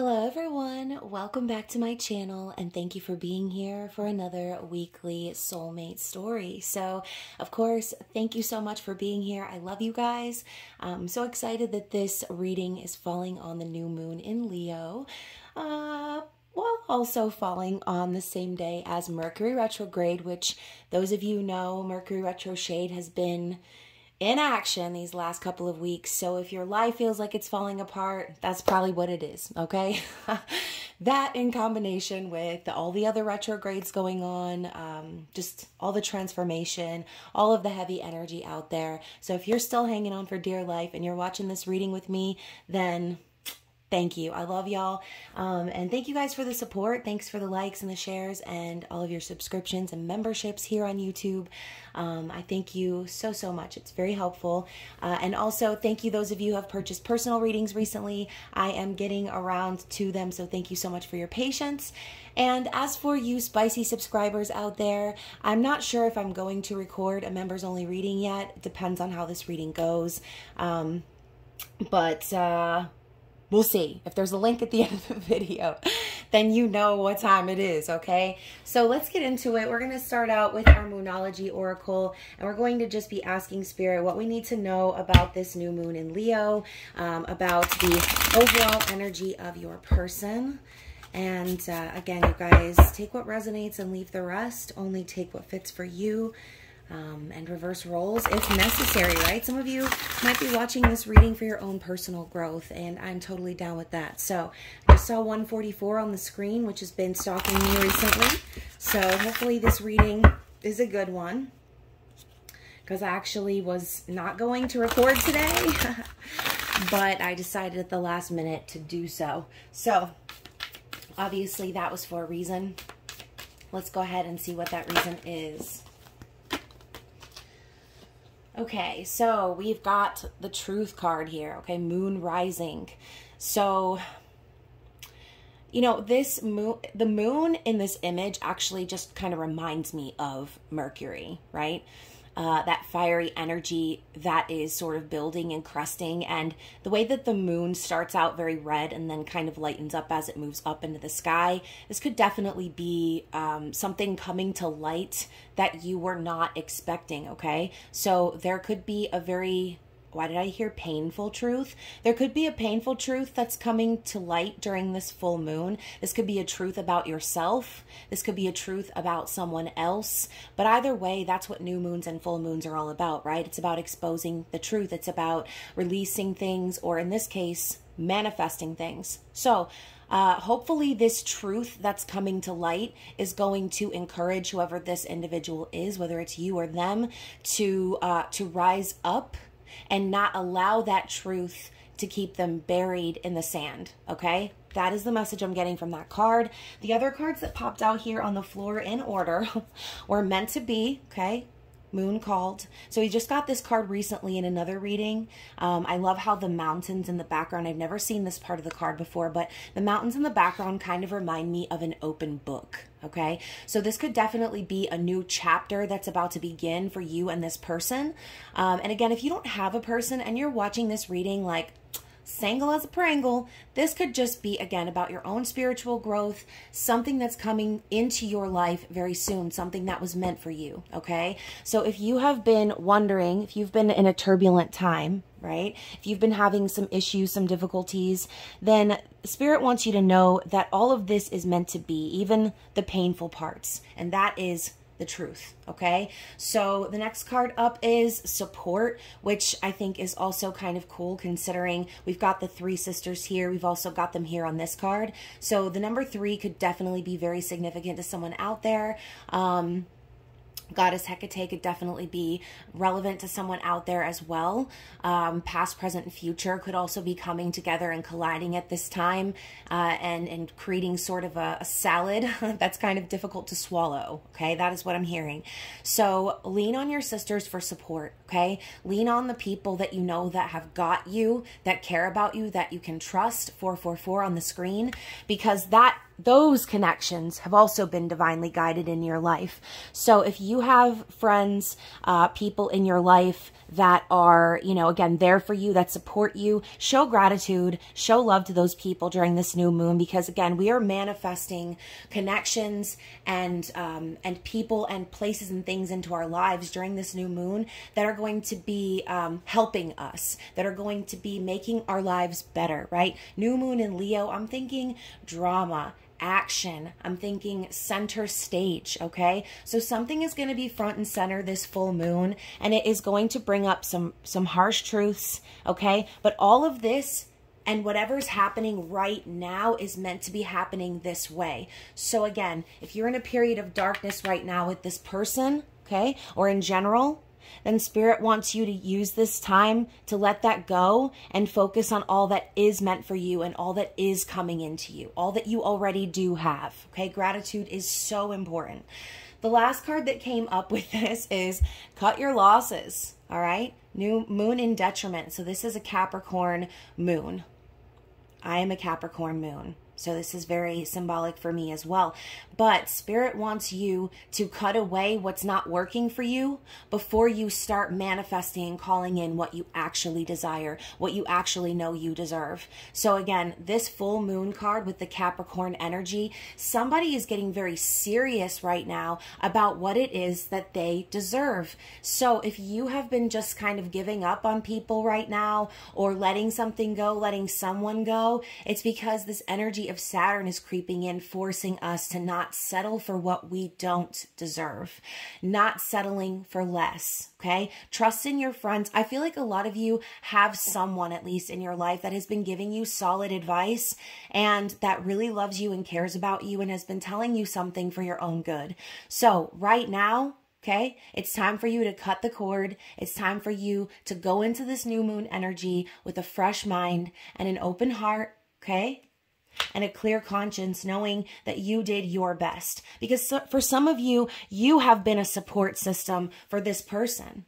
Hello everyone, welcome back to my channel and thank you for being here for another weekly soulmate story. So of course, thank you so much for being here. I love you guys. I'm so excited that this reading is falling on the new moon in Leo. While also falling on the same day as Mercury retrograde, which those of you know, Mercury retrograde has been in action these last couple of weeks. So if your life feels like it's falling apart, that's probably what it is, okay? That in combination with all the other retrogrades going on, just all the transformation, all of the heavy energy out there. So if you're still hanging on for dear life and you're watching this reading with me, then thank you. I love y'all. And thank you guys for the support. Thanks for the likes and the shares and all of your subscriptions and memberships here on YouTube. I thank you so, so much. It's very helpful. And also thank you those of you who have purchased personal readings recently. I am getting around to them. So thank you so much for your patience. And as for you spicy subscribers out there, I'm not sure if I'm going to record a members only reading yet. It depends on how this reading goes. We'll see. If there's a link at the end of the video, then you know what time it is, okay? So let's get into it. We're going to start out with our Moonology Oracle, and we're going to just be asking Spirit what we need to know about this new moon in Leo, about the overall energy of your person. And again, you guys, take what resonates and leave the rest. Only take what fits for you. And reverse roles if necessary, right? Some of you might be watching this reading for your own personal growth, and I'm totally down with that. So I just saw 144 on the screen, which has been stalking me recently. So hopefully this reading is a good one, because I actually was not going to record today, but I decided at the last minute to do so. So obviously that was for a reason. Let's go ahead and see what that reason is. Okay, so we've got the Truth card here, okay, Moon Rising. So, you know, this moon, the moon in this image actually just kind of reminds me of Mercury, right? That fiery energy that is sort of building and cresting, and the way that the moon starts out very red and then kind of lightens up as it moves up into the sky. This could definitely be something coming to light that you were not expecting, okay? So there could be a very, why did I hear painful truth? There could be a painful truth that's coming to light during this full moon. This could be a truth about yourself. This could be a truth about someone else. But either way, that's what new moons and full moons are all about, right? It's about exposing the truth. It's about releasing things, or in this case, manifesting things. So hopefully this truth that's coming to light is going to encourage whoever this individual is, whether it's you or them, to rise up and not allow that truth to keep them buried in the sand, okay? That is the message I'm getting from that card. The other cards that popped out here on the floor in order were meant to be, okay? Moon called. So we just got this card recently in another reading. I love how the mountains in the background, I've never seen this part of the card before, but the mountains in the background kind of remind me of an open book. Okay, so this could definitely be a new chapter that's about to begin for you and this person. And again, if you don't have a person and you're watching this reading like single as a Pringle, this could just be, again, about your own spiritual growth, something that's coming into your life very soon, something that was meant for you, okay? So if you have been wondering, if you've been in a turbulent time, right? If you've been having some issues, some difficulties, then Spirit wants you to know that all of this is meant to be, even the painful parts, and that is the truth, okay? So the next card up is support, which I think is also kind of cool considering we've got the three sisters here. We've also got them here on this card. So the number 3 could definitely be very significant to someone out there. Goddess Hecate could definitely be relevant to someone out there as well. Past, present, and future could also be coming together and colliding at this time, and creating sort of a salad that's kind of difficult to swallow, okay? That is what I'm hearing. So lean on your sisters for support, okay? Lean on the people that you know that have got you, that care about you, that you can trust, 444 on the screen, because that those connections have also been divinely guided in your life. So if you have friends, people in your life that are, you know, again, there for you, that support you, show gratitude, show love to those people during this new moon, because again, we are manifesting connections and people and places and things into our lives during this new moon that are going to be helping us, that are going to be making our lives better, right? New moon in Leo, I'm thinking drama, action. I'm thinking center stage, okay? So something is going to be front and center this full moon, and it is going to bring up some harsh truths, okay? But all of this and whatever's happening right now is meant to be happening this way. So again, if you're in a period of darkness right now with this person, okay, or in general, then Spirit wants you to use this time to let that go and focus on all that is meant for you and all that is coming into you, all that you already do have, okay? Gratitude is so important. The last card that came up with this is cut your losses, all right? New moon in detriment. So this is a Capricorn moon. I am a Capricorn moon. So this is very symbolic for me as well. But Spirit wants you to cut away what's not working for you before you start manifesting and calling in what you actually desire, what you actually know you deserve. So again, this full moon card with the Capricorn energy, somebody is getting very serious right now about what it is that they deserve. So if you have been just kind of giving up on people right now or letting something go, letting someone go, it's because this energy of Saturn is creeping in, forcing us to not settle for what we don't deserve, not settling for less, okay? Trust in your friends. I feel like a lot of you have someone, at least in your life, that has been giving you solid advice and that really loves you and cares about you and has been telling you something for your own good. So right now, okay, it's time for you to cut the cord. It's time for you to go into this new moon energy with a fresh mind and an open heart, okay? And a clear conscience, knowing that you did your best. Because for some of you, you have been a support system for this person.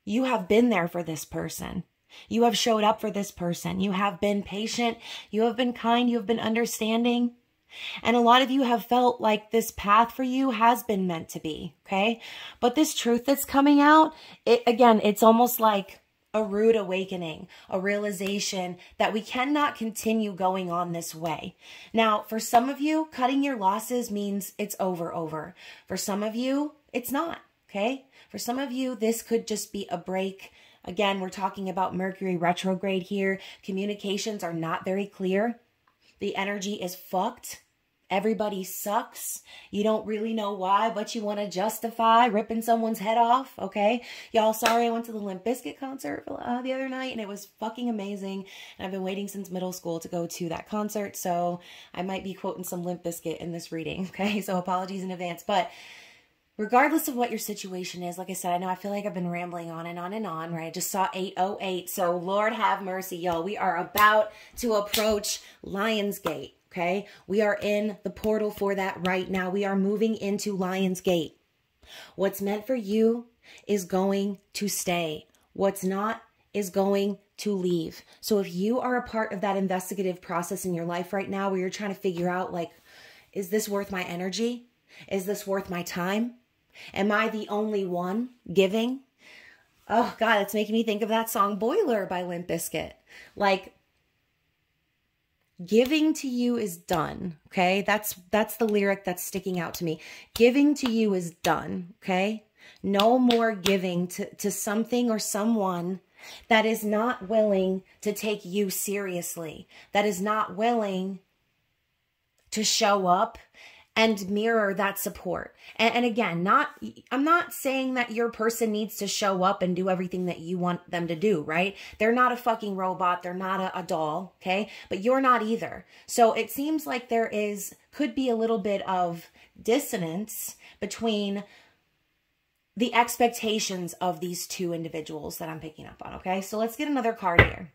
You have been there for this person. You have showed up for this person. You have been patient. You have been kind. You have been understanding. And a lot of you have felt like this path for you has been meant to be, okay? But this truth that's coming out, again, it's almost like a rude awakening, a realization that we cannot continue going on this way. Now, for some of you, cutting your losses means it's over. For some of you, it's not, okay? For some of you, this could just be a break. Again, we're talking about Mercury retrograde here. Communications are not very clear. The energy is fucked. Everybody sucks. You don't really know why, but you want to justify ripping someone's head off, okay? Y'all, sorry, I went to the Limp Bizkit concert the other night, and it was fucking amazing. And I've been waiting since middle school to go to that concert, so I might be quoting some Limp Bizkit in this reading, okay? So apologies in advance. But regardless of what your situation is, like I said, I know I feel like I've been rambling on and on and on, right? I just saw 808, so Lord have mercy, y'all. We are about to approach Lionsgate. Okay, we are in the portal for that right now. We are moving into Lionsgate. What's meant for you is going to stay. What's not is going to leave. So if you are a part of that investigative process in your life right now where you're trying to figure out, like, is this worth my energy? Is this worth my time? Am I the only one giving? Oh, God, it's making me think of that song Boiler by Limp Bizkit. Like, giving to you is done, okay? That's the lyric that's sticking out to me. Giving to you is done, okay? No more giving to something or someone that is not willing to take you seriously, that is not willing to show up and mirror that support. And again, I'm not saying that your person needs to show up and do everything that you want them to do, right? They're not a fucking robot. They're not a doll, okay? But you're not either. So it seems like there could be a little bit of dissonance between the expectations of these two individuals that I'm picking up on, okay? So let's get another card here.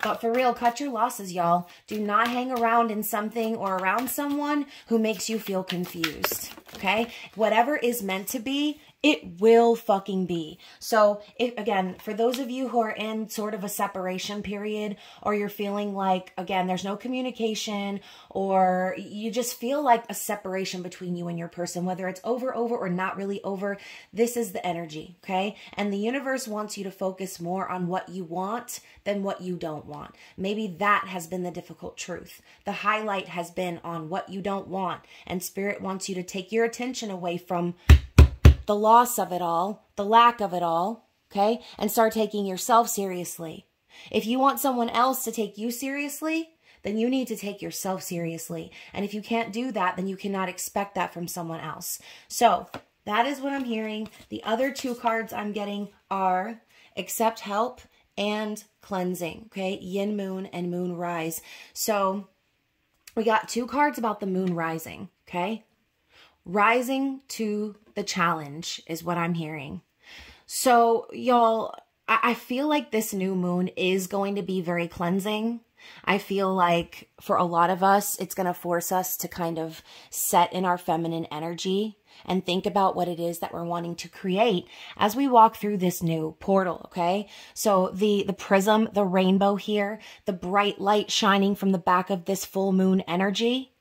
But for real, cut your losses, y'all. Do not hang around in something or around someone who makes you feel confused, okay? Whatever is meant to be It will fucking be. So if, again, for those of you who are in sort of a separation period, or you're feeling like, again, there's no communication, or you just feel like a separation between you and your person, whether it's over or not really over, this is the energy, okay? And the universe wants you to focus more on what you want than what you don't want. Maybe that has been the difficult truth. The highlight has been on what you don't want, and Spirit wants you to take your attention away from the loss of it all, the lack of it all, okay? And start taking yourself seriously. If you want someone else to take you seriously, then you need to take yourself seriously. And if you can't do that, then you cannot expect that from someone else. So that is what I'm hearing. The other two cards I'm getting are Accept Help and Cleansing, okay? Yin Moon and Moon Rise. So we got two cards about the moon rising, okay? Rising to the challenge is what I'm hearing. So y'all, I feel like this new moon is going to be very cleansing. I feel like for a lot of us, it's going to force us to kind of set in our feminine energy and think about what it is that we're wanting to create as we walk through this new portal, okay? So the prism, the rainbow here, the bright light shining from the back of this full moon energy,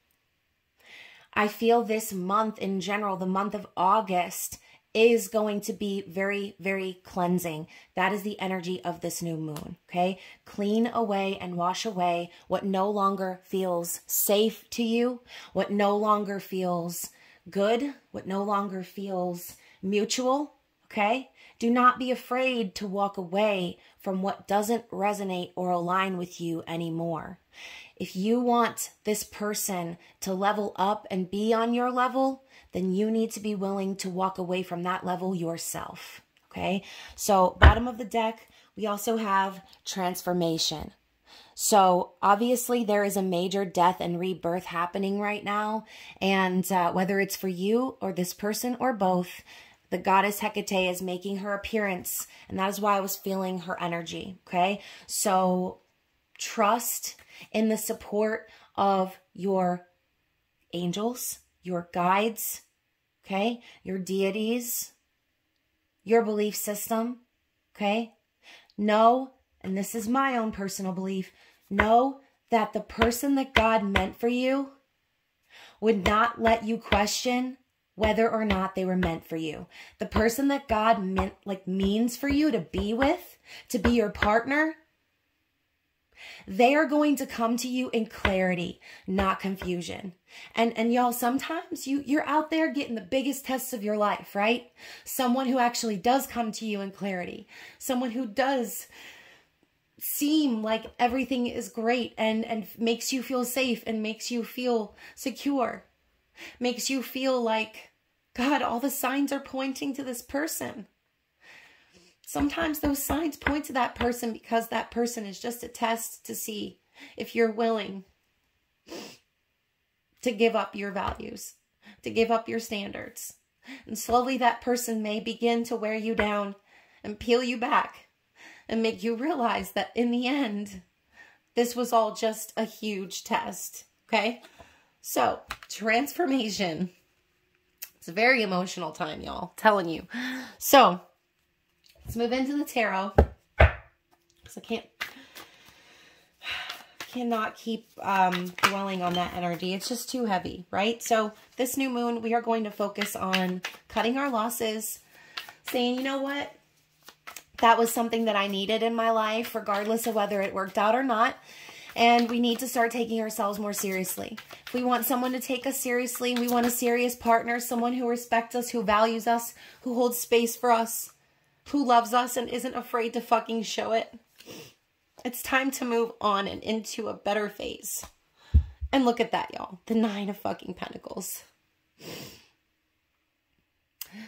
I feel this month in general, the month of August, is going to be very, very cleansing. That is the energy of this new moon, okay? Clean away and wash away what no longer feels safe to you, what no longer feels good, what no longer feels mutual, okay? Do not be afraid to walk away from what doesn't resonate or align with you anymore. If you want this person to level up and be on your level, then you need to be willing to walk away from that level yourself, okay? So bottom of the deck, we also have transformation. So obviously there is a major death and rebirth happening right now. And whether it's for you or this person or both, the goddess Hecate is making her appearance. And that is why I was feeling her energy, okay? So trust in the support of your angels, your guides, okay? Your deities, your belief system, okay? Know, and this is my own personal belief, know that the person that God meant for you would not let you question whether or not they were meant for you. The person that God means for you to be with, to be your partner, they are going to come to you in clarity, not confusion. And y'all, sometimes you're out there getting the biggest tests of your life, right? Someone who actually does come to you in clarity. Someone who does seem like everything is great and makes you feel safe and makes you feel secure. Makes you feel like, God, all the signs are pointing to this person. Sometimes those signs point to that person because that person is just a test to see if you're willing to give up your values, to give up your standards. And slowly that person may begin to wear you down and peel you back and make you realize that in the end, this was all just a huge test, okay? So, transformation. It's a very emotional time, y'all, telling you. So, let's move into the tarot, because I cannot keep dwelling on that energy. It's just too heavy, right? So this new moon, we are going to focus on cutting our losses, saying, you know what? That was something that I needed in my life, regardless of whether it worked out or not. And we need to start taking ourselves more seriously. If we want someone to take us seriously, we want a serious partner, someone who respects us, who values us, who holds space for us, who loves us and isn't afraid to fucking show it. It's time to move on and into a better phase. And look at that, y'all. The 9 of fucking Pentacles.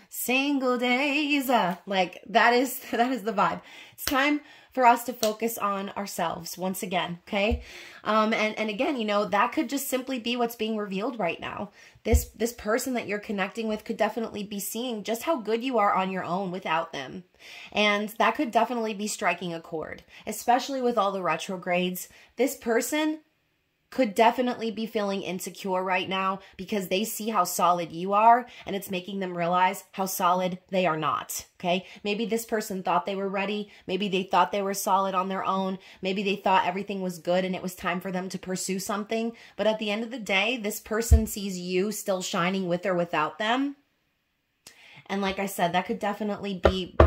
Single days. Like, that is the vibe. It's time for us to focus on ourselves once again, okay? And again, you know, that could just simply be what's being revealed right now. This person that you're connecting with could definitely be seeing just how good you are on your own without them. And that could definitely be striking a chord, especially with all the retrogrades. This person could definitely be feeling insecure right now because they see how solid you are and it's making them realize how solid they are not, okay? Maybe this person thought they were ready. Maybe they thought they were solid on their own. Maybe they thought everything was good and it was time for them to pursue something. But at the end of the day, this person sees you still shining with or without them. And like I said, that could definitely be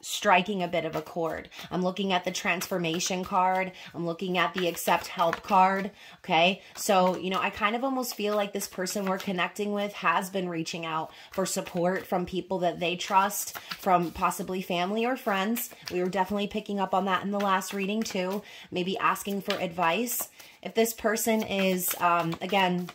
striking a bit of a chord. I'm looking at the transformation card. I'm looking at the accept help card. Okay. So, you know, I kind of almost feel like this person we're connecting with has been reaching out for support from people that they trust, from possibly family or friends. We were definitely picking up on that in the last reading too. Maybe asking for advice. If this person is, again,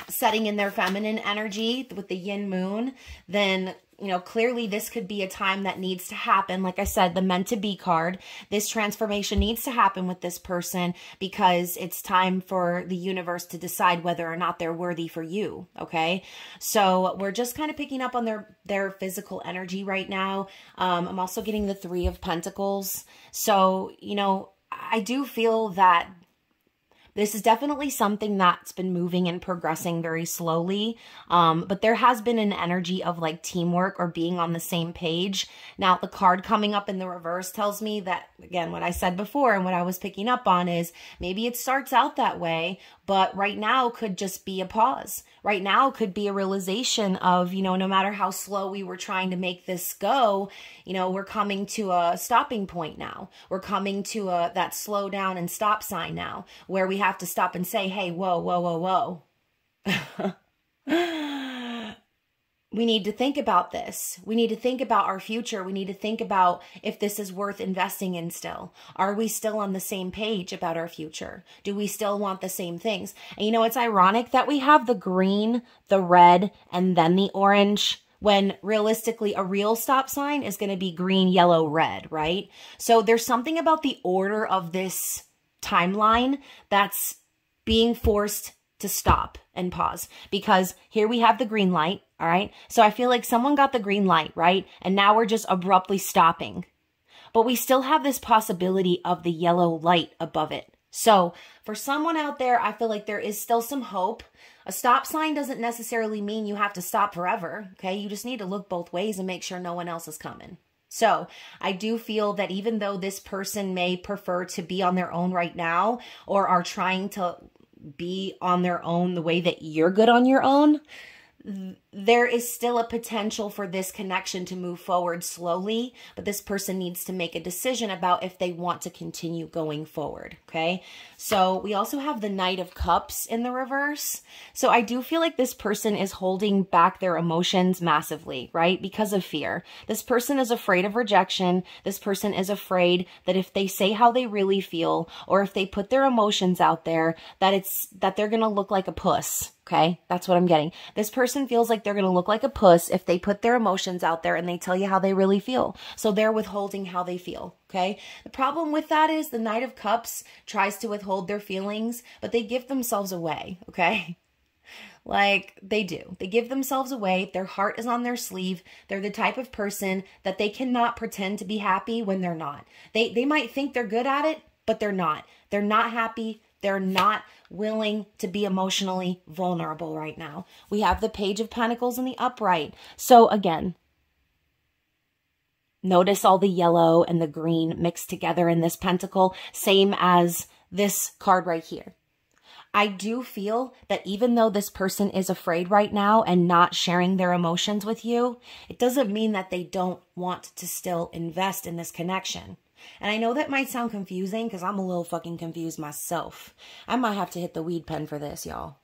setting in their feminine energy with the yin moon, then, you know, clearly this could be a time that needs to happen. Like I said, the meant to be card, this transformation needs to happen with this person because it's time for the universe to decide whether or not they're worthy for you. Okay. So we're just kind of picking up on their physical energy right now. I'm also getting the 3 of Pentacles. So, you know, I do feel that this is definitely something that's been moving and progressing very slowly. But there has been an energy of like teamwork or being on the same page. Now, the card coming up in the reverse tells me that, again, what I said before and what I was picking up on is maybe it starts out that way, but right now could just be a pause. Right now could be a realization of, you know, no matter how slow we were trying to make this go, you know, we're coming to a stopping point now. We're coming to that slow down and stop sign now, where we have to stop and say, hey, whoa, whoa, whoa, whoa. We need to think about this. We need to think about our future. We need to think about if this is worth investing in still. Are we still on the same page about our future? Do we still want the same things? And you know, it's ironic that we have the green, the red, and then the orange, when realistically a real stop sign is going to be green, yellow, red, right? So there's something about the order of this timeline that's being forced to stop and pause, because here we have the green light. All right. So I feel like someone got the green light, right? And now we're just abruptly stopping, but we still have this possibility of the yellow light above it. So for someone out there, I feel like there is still some hope. A stop sign doesn't necessarily mean you have to stop forever. Okay. You just need to look both ways and make sure no one else is coming. So I do feel that even though this person may prefer to be on their own right now, or are trying to be on their own the way that you're good on your own, there is still a potential for this connection to move forward slowly, but this person needs to make a decision about if they want to continue going forward, okay? So we also have the Knight of Cups in the reverse. So I do feel like this person is holding back their emotions massively, right? Because of fear. This person is afraid of rejection. This person is afraid that if they say how they really feel, or if they put their emotions out there, that they're going to look like a puss. Okay, that's what I'm getting. This person feels like they're going to look like a puss if they put their emotions out there and they tell you how they really feel. So they're withholding how they feel. Okay, the problem with that is the Knight of Cups tries to withhold their feelings, but they give themselves away. Okay, like they do. They give themselves away. Their heart is on their sleeve. They're the type of person that they cannot pretend to be happy when they're not. They might think they're good at it, but they're not. They're not happy. They're not willing to be emotionally vulnerable right now. We have the Page of Pentacles in the upright. So again, notice all the yellow and the green mixed together in this pentacle, same as this card right here. I do feel that even though this person is afraid right now and not sharing their emotions with you, it doesn't mean that they don't want to still invest in this connection. And I know that might sound confusing because I'm a little fucking confused myself. I might have to hit the weed pen for this, y'all.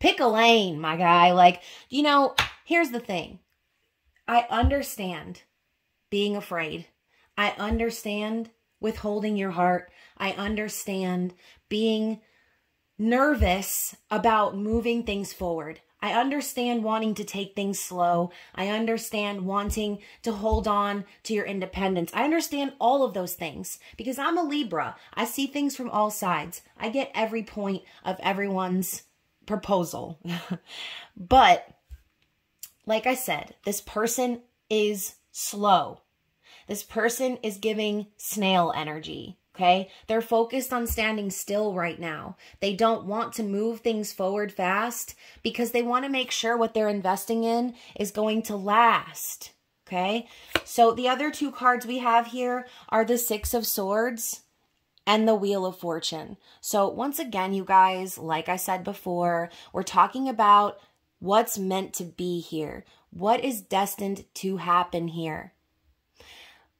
Pick a lane, my guy. Like, you know, here's the thing. I understand being afraid. I understand withholding your heart. I understand being nervous about moving things forward. I understand wanting to take things slow. I understand wanting to hold on to your independence. I understand all of those things because I'm a Libra. I see things from all sides. I get every point of everyone's proposal. But like I said, this person is slow. This person is giving snail energy, okay? They're focused on standing still right now. They don't want to move things forward fast because they want to make sure what they're investing in is going to last, okay? So the other two cards we have here are the Six of Swords and the Wheel of Fortune. So once again, you guys, like I said before, we're talking about what's meant to be here. What is destined to happen here?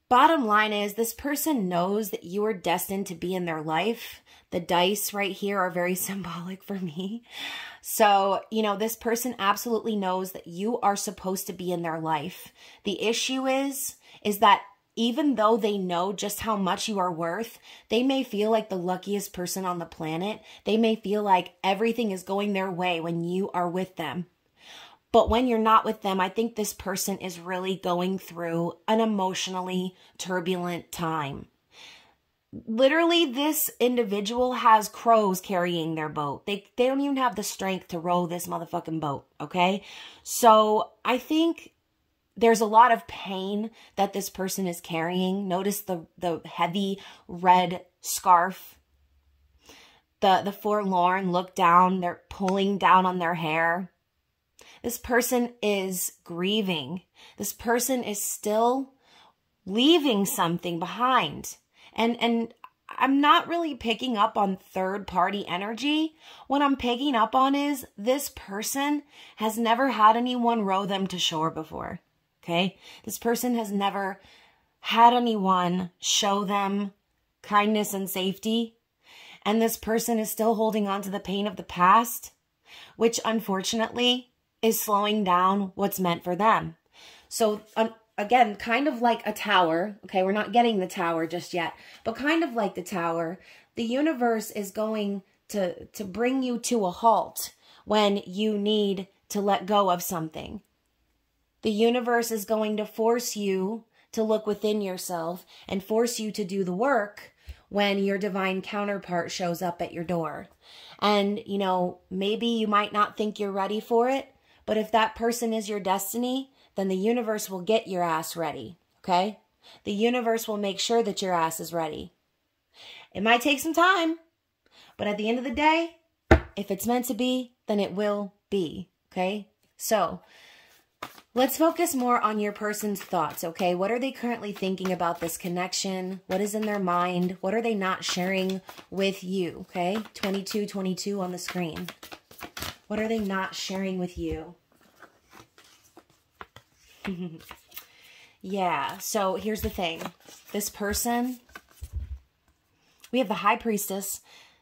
Bottom line is this person knows that you are destined to be in their life. The dice right here are very symbolic for me. So, you know, this person absolutely knows that you are supposed to be in their life. The issue is that even though they know just how much you are worth, they may feel like the luckiest person on the planet. They may feel like everything is going their way when you are with them. But when you're not with them, I think this person is really going through an emotionally turbulent time. Literally, this individual has crows carrying their boat. They don't even have the strength to row this motherfucking boat, okay? So I think there's a lot of pain that this person is carrying. Notice the heavy red scarf. The forlorn look down. They're pulling down on their hair. This person is grieving. This person is still leaving something behind. And I'm not really picking up on third-party energy. What I'm picking up on is this person has never had anyone row them to shore before. Okay? This person has never had anyone show them kindness and safety. And this person is still holding on to the pain of the past, which unfortunately is slowing down what's meant for them. So again, kind of like a tower, okay, we're not getting the tower just yet, but kind of like the tower, the universe is going to bring you to a halt when you need to let go of something. The universe is going to force you to look within yourself and force you to do the work when your divine counterpart shows up at your door. And, you know, maybe you might not think you're ready for it, but if that person is your destiny, then the universe will get your ass ready, okay? The universe will make sure that your ass is ready. It might take some time, but at the end of the day, if it's meant to be, then it will be, okay? So let's focus more on your person's thoughts, okay? What are they currently thinking about this connection? What is in their mind? What are they not sharing with you, okay? 2222 on the screen. What are they not sharing with you? Yeah, so here's the thing. This person, we have the High Priestess,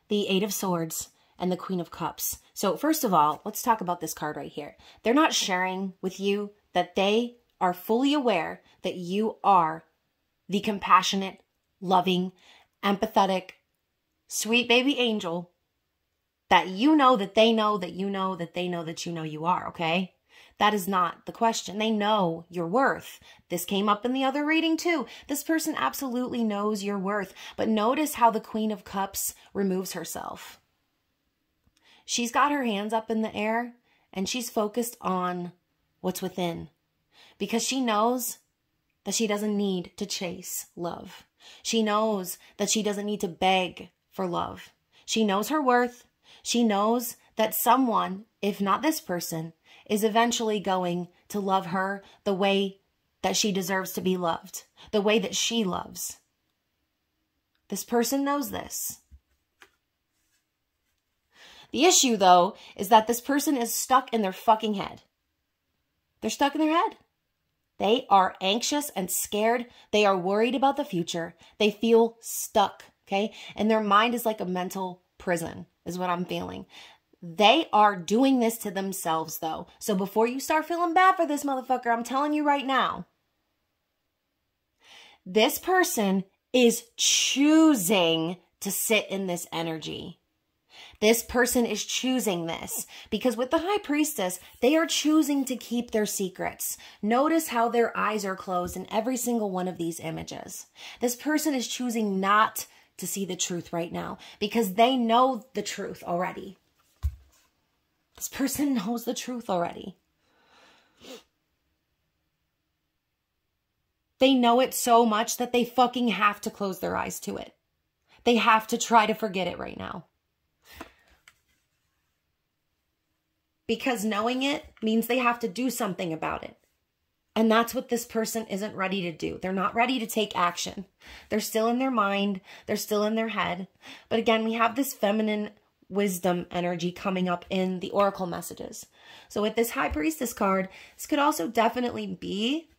the Eight of Swords, and the Queen of Cups. So first of all, let's talk about this card right here. They're not sharing with you that they are fully aware that you are the compassionate, loving, empathetic, sweet baby angel that you know that they know that you know that they know that you know you are, okay? That is not the question. They know your worth. This came up in the other reading too. This person absolutely knows your worth. But notice how the Queen of Cups removes herself. She's got her hands up in the air and she's focused on what's within. Because she knows that she doesn't need to chase love. She knows that she doesn't need to beg for love. She knows her worth. She knows that someone, if not this person, is eventually going to love her the way that she deserves to be loved, the way that she loves. This person knows this. The issue, though, is that this person is stuck in their fucking head. They're stuck in their head. They are anxious and scared. They are worried about the future. They feel stuck, okay? And their mind is like a mental prison, is what I'm feeling. They are doing this to themselves, though. So before you start feeling bad for this motherfucker, I'm telling you right now, this person is choosing to sit in this energy. This person is choosing this because with the High Priestess, they are choosing to keep their secrets. Notice how their eyes are closed in every single one of these images. This person is choosing not to see the truth right now because they know the truth already. This person knows the truth already. They know it so much that they fucking have to close their eyes to it. They have to try to forget it right now. Because knowing it means they have to do something about it. And that's what this person isn't ready to do. They're not ready to take action. They're still in their mind. They're still in their head. But again, we have this feminine wisdom energy coming up in the oracle messages. So with this High Priestess card, this could also definitely be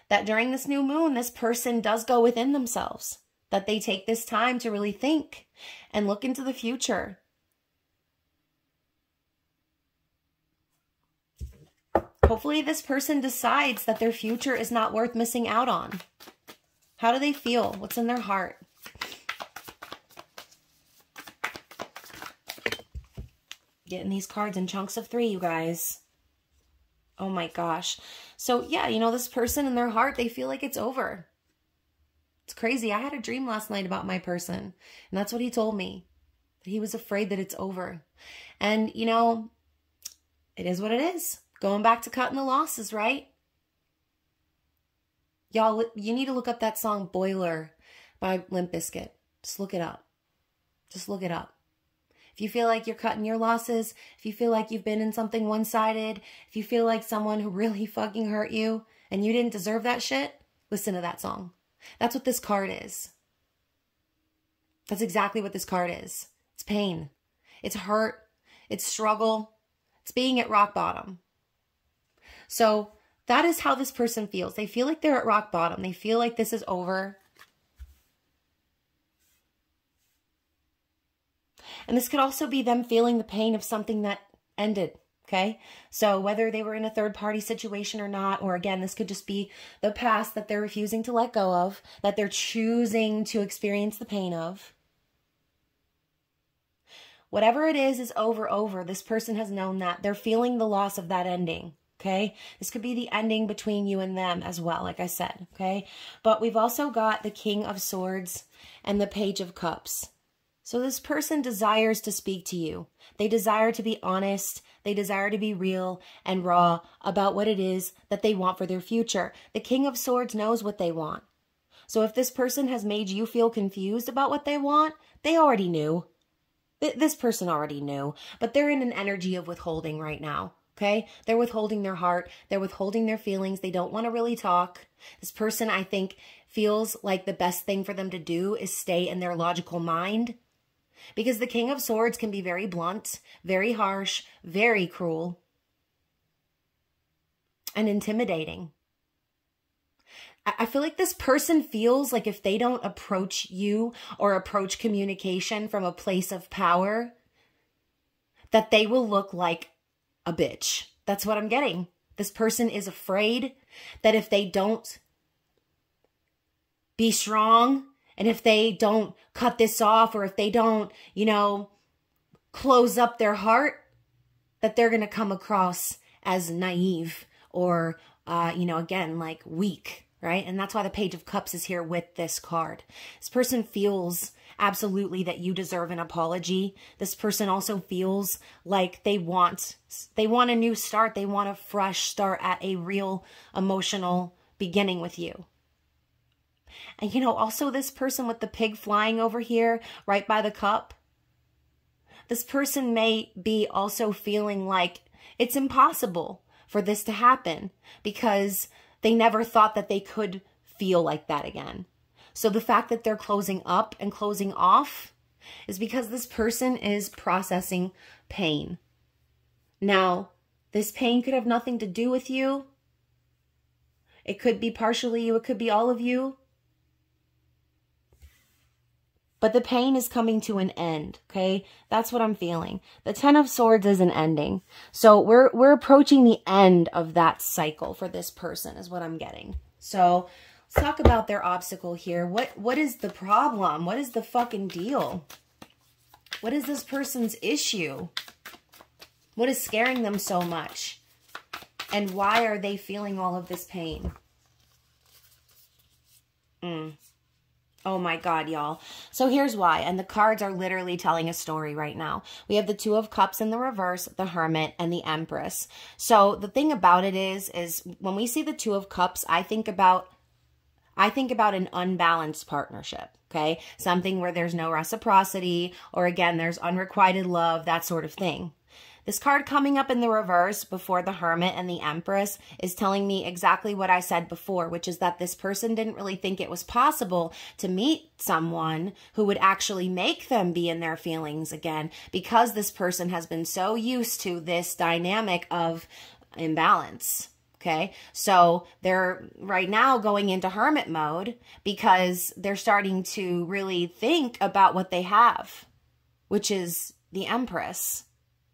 that during this new moon, this person does go within themselves. That they take this time to really think and look into the future. Hopefully this person decides that their future is not worth missing out on. How do they feel? What's in their heart? Getting these cards in chunks of 3, you guys. Oh my gosh. So yeah, you know, this person in their heart, they feel like it's over. It's crazy. I had a dream last night about my person, and that's what he told me. That he was afraid that it's over. And, you know, it is what it is. Going back to cutting the losses, right? Y'all, you need to look up that song Boiler by Limp Bizkit. Just look it up. Just look it up. If you feel like you're cutting your losses, if you feel like you've been in something one-sided, if you feel like someone who really fucking hurt you and you didn't deserve that shit, listen to that song. That's what this card is. That's exactly what this card is. It's pain. It's hurt. It's struggle. It's being at rock bottom. So that is how this person feels. They feel like they're at rock bottom. They feel like this is over. And this could also be them feeling the pain of something that ended, okay? So whether they were in a third-party situation or not, or again, this could just be the past that they're refusing to let go of, that they're choosing to experience the pain of. Whatever it is over. This person has known that. They're feeling the loss of that ending. Okay, this could be the ending between you and them as well, like I said, okay? But we've also got the King of Swords and the Page of Cups. So this person desires to speak to you. They desire to be honest. They desire to be real and raw about what it is that they want for their future. The King of Swords knows what they want. So if this person has made you feel confused about what they want, they already knew. This person already knew, but they're in an energy of withholding right now. Okay, they're withholding their heart. They're withholding their feelings. They don't want to really talk. This person, I think, feels like the best thing for them to do is stay in their logical mind. Because the King of Swords can be very blunt, very harsh, very cruel, and intimidating. I feel like this person feels like if they don't approach you or approach communication from a place of power, that they will look like a bitch. That's what I'm getting. This person is afraid that if they don't be strong and if they don't cut this off or if they don't, you know, close up their heart, that they're going to come across as naive or, you know, again, like weak, right? And that's why the Page of Cups is here with this card. This person feels absolutely that you deserve an apology. This person also feels like they want a new start. They want a fresh start at a real emotional beginning with you. And, you know, also this person with the pig flying over here right by the cup, this person may be also feeling like it's impossible for this to happen because they never thought that they could feel like that again. So the fact that they're closing up and closing off is because this person is processing pain. Now, this pain could have nothing to do with you. It could be partially you. It could be all of you. But the pain is coming to an end, okay? That's what I'm feeling. The Ten of Swords is an ending. So we're approaching the end of that cycle for this person is what I'm getting. So let's talk about their obstacle here. What is the problem? What is the fucking deal? What is this person's issue? What is scaring them so much? And why are they feeling all of this pain? Oh my God, y'all. So here's why. And the cards are literally telling a story right now. We have the Two of Cups in the reverse, the Hermit, and the Empress. So the thing about it is when we see the Two of Cups, I think about an unbalanced partnership, okay? Something where there's no reciprocity, or again, there's unrequited love, that sort of thing. This card coming up in the reverse before the Hermit and the Empress is telling me exactly what I said before, which is that this person didn't really think it was possible to meet someone who would actually make them be in their feelings again, because this person has been so used to this dynamic of imbalance. Okay, so they're right now going into hermit mode because they're starting to really think about what they have, which is the Empress.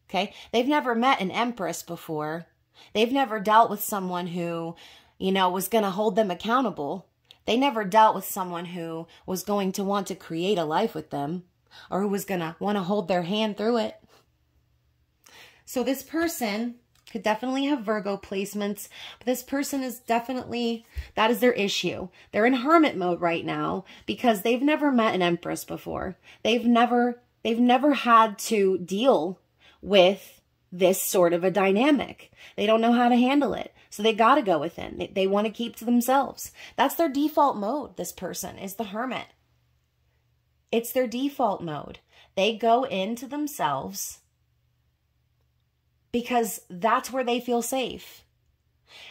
Okay, they've never met an Empress before. They've never dealt with someone who, you know, was going to hold them accountable. They never dealt with someone who was going to want to create a life with them, or who was going to want to hold their hand through it. So this person could definitely have Virgo placements, but this person is definitely, that is their issue. They're in hermit mode right now because they've never met an Empress before. They've never had to deal with this sort of a dynamic. They don't know how to handle it. So they got to go within. They want to keep to themselves. That's their default mode. This person is the hermit. It's their default mode. They go into themselves because that's where they feel safe.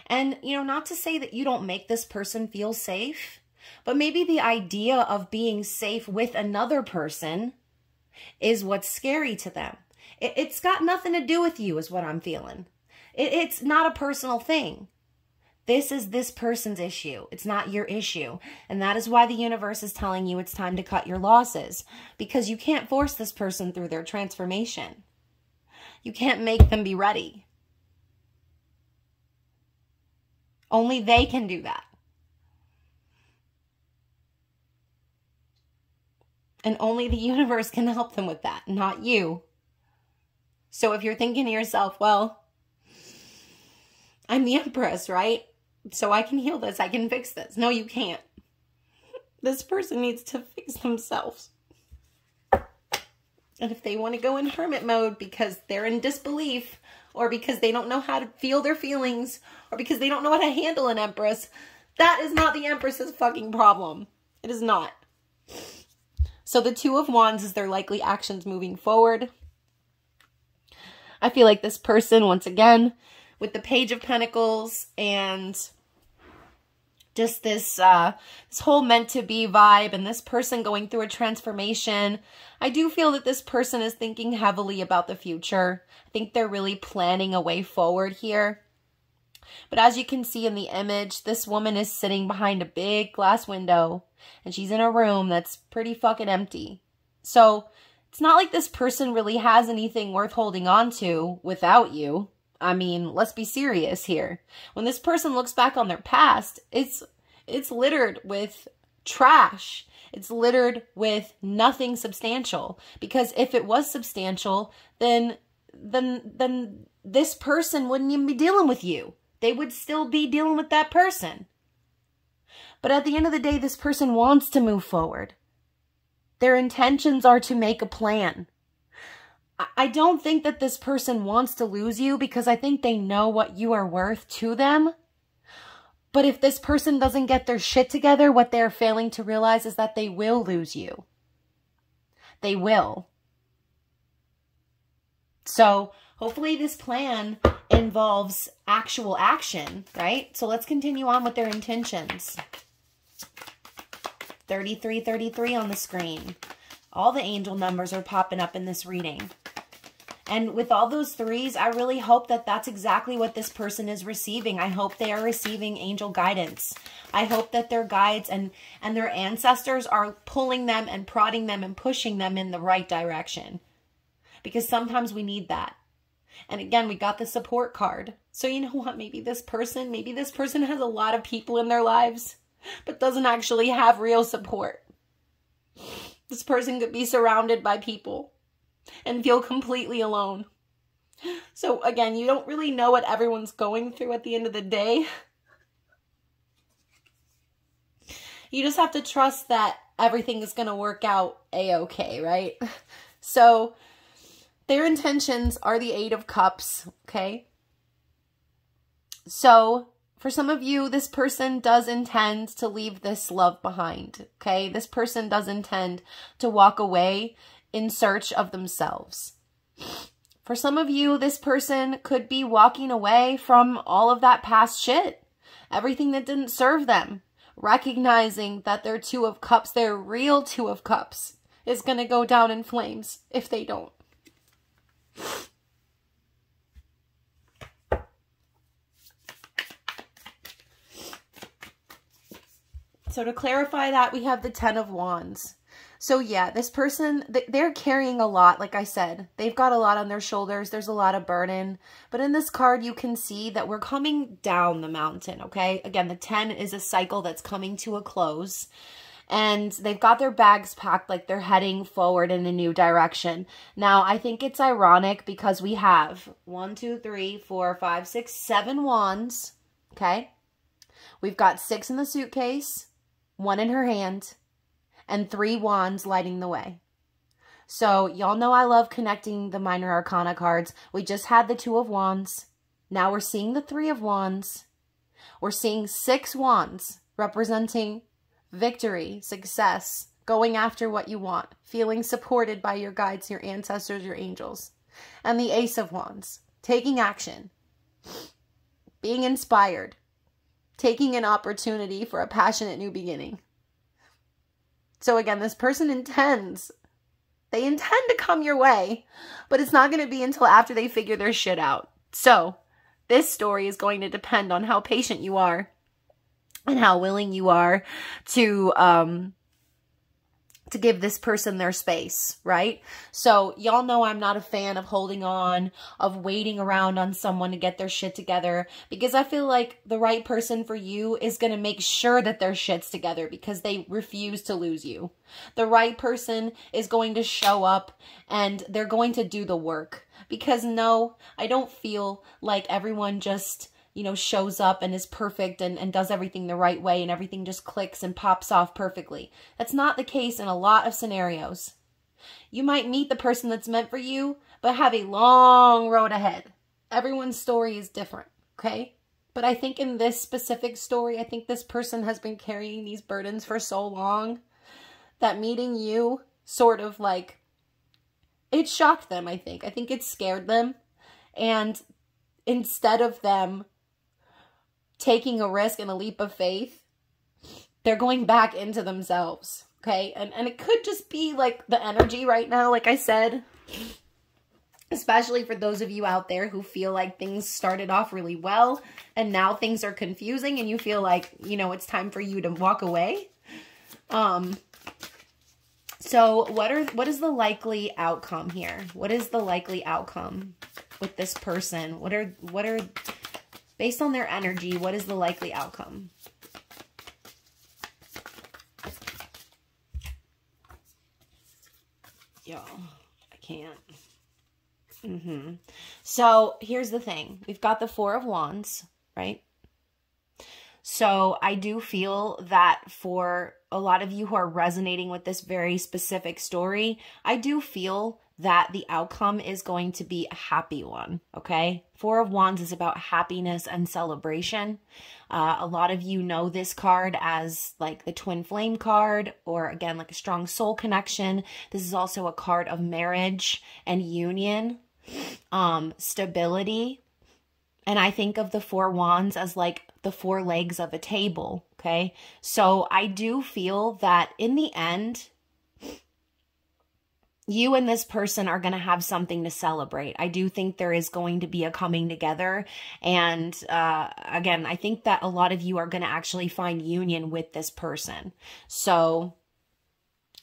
And, you know, not to say that you don't make this person feel safe, but maybe the idea of being safe with another person is what's scary to them. It's got nothing to do with you, is what I'm feeling. It's not a personal thing. This is this person's issue. It's not your issue. And that is why the universe is telling you it's time to cut your losses, because you can't force this person through their transformation. You can't make them be ready. Only they can do that. And only the universe can help them with that, not you. So if you're thinking to yourself, well, I'm the Empress, right? So I can heal this, I can fix this. No, you can't. This person needs to fix themselves. And if they want to go in hermit mode because they're in disbelief, or because they don't know how to feel their feelings, or because they don't know how to handle an Empress, that is not the Empress's fucking problem. It is not. So the Two of Wands is their likely actions moving forward. I feel like this person, once again, with the Page of Pentacles and just this whole meant to be vibe, and this person going through a transformation, I do feel that this person is thinking heavily about the future. I think they're really planning a way forward here. But as you can see in the image, this woman is sitting behind a big glass window, and she's in a room that's pretty fucking empty. So it's not like this person really has anything worth holding on to without you. I mean, let's be serious here. When this person looks back on their past, it's littered with trash. It's littered with nothing substantial. Because if it was substantial, then this person wouldn't even be dealing with you. They would still be dealing with that person. But at the end of the day, this person wants to move forward. Their intentions are to make a plan. I don't think that this person wants to lose you, because I think they know what you are worth to them. But if this person doesn't get their shit together, what they're failing to realize is that they will lose you. They will. So hopefully this plan involves actual action, right? So let's continue on with their intentions. 3333 on the screen. All the angel numbers are popping up in this reading. And with all those threes, I really hope that that's exactly what this person is receiving. I hope they are receiving angel guidance. I hope that their guides and their ancestors are pulling them and prodding them and pushing them in the right direction. Because sometimes we need that. And again, we got the support card. So you know what? Maybe this person has a lot of people in their lives, but doesn't actually have real support. This person could be surrounded by people and feel completely alone. So again, you don't really know what everyone's going through at the end of the day. You just have to trust that everything is going to work out a-okay, right? So their intentions are the Eight of Cups, okay? So for some of you, this person does intend to leave this love behind, okay? This person does intend to walk away in search of themselves. For some of you, this person could be walking away from all of that past shit, everything that didn't serve them, recognizing that their Two of Cups, their real Two of Cups, is going to go down in flames if they don't. So to clarify that, we have the Ten of Wands. So yeah, this person, they're carrying a lot, like I said. They've got a lot on their shoulders. There's a lot of burden. But in this card, you can see that we're coming down the mountain, okay? Again, the 10 is a cycle that's coming to a close. And they've got their bags packed like they're heading forward in a new direction. Now, I think it's ironic because we have 1, 2, 3, 4, 5, 6, 7 wands, okay? We've got 6 in the suitcase, 1 in her hand, and 3 wands lighting the way. So y'all know I love connecting the minor arcana cards. We just had the 2 of Wands. Now we're seeing the 3 of Wands. We're seeing 6 wands representing victory, success, going after what you want, feeling supported by your guides, your ancestors, your angels. And the Ace of Wands, taking action, being inspired, taking an opportunity for a passionate new beginning. So again, this person intends, they intend to come your way, but it's not going to be until after they figure their shit out. So this story is going to depend on how patient you are and how willing you are to give this person their space, right? So y'all know I'm not a fan of holding on, of waiting around on someone to get their shit together, because I feel like the right person for you is going to make sure that their shit's together because they refuse to lose you. The right person is going to show up and they're going to do the work, because no, I don't feel like everyone just, you know, shows up and is perfect and does everything the right way and everything just clicks and pops off perfectly. That's not the case in a lot of scenarios. You might meet the person that's meant for you, but have a long road ahead. Everyone's story is different, okay? But I think in this specific story, I think this person has been carrying these burdens for so long that meeting you sort of like, it shocked them, I think. I think it scared them. And instead of them taking a risk and a leap of faith, they're going back into themselves, okay? And it could just be like the energy right now, like I said, especially for those of you out there who feel like things started off really well and now things are confusing and you feel like, you know, it's time for you to walk away. So what is the likely outcome here? What is the likely outcome with this person? What are based on their energy, what is the likely outcome? Y'all, I can't. So here's the thing. We've got the 4 of Wands, right? So I do feel that for a lot of you who are resonating with this very specific story, I do feel that the outcome is going to be a happy one, okay? 4 of Wands is about happiness and celebration. A lot of you know this card as like the twin flame card, or again, like a strong soul connection. This is also a card of marriage and union, stability. And I think of the 4 wands as like the 4 legs of a table, okay? So I do feel that in the end, you and this person are going to have something to celebrate. I do think there is going to be a coming together. And again, I think that a lot of you are going to actually find union with this person. So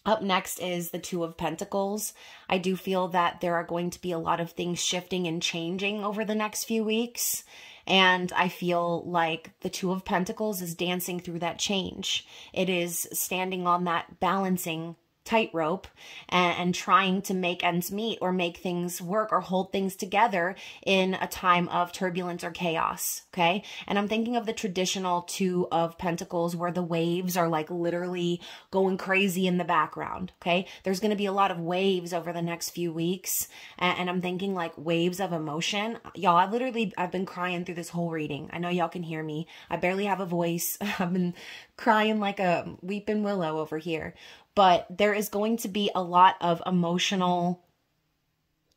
up next is the 2 of Pentacles. I do feel that there are going to be a lot of things shifting and changing over the next few weeks. And I feel like the 2 of Pentacles is dancing through that change. It is standing on that balancing tightrope and trying to make ends meet or make things work or hold things together in a time of turbulence or chaos, okay? And I'm thinking of the traditional Two of Pentacles where the waves are like literally going crazy in the background, okay? There's going to be a lot of waves over the next few weeks, and I'm thinking like waves of emotion. Y'all, I've been crying through this whole reading. I know y'all can hear me. I barely have a voice. I've been crying like a weeping willow over here. But there is going to be a lot of emotional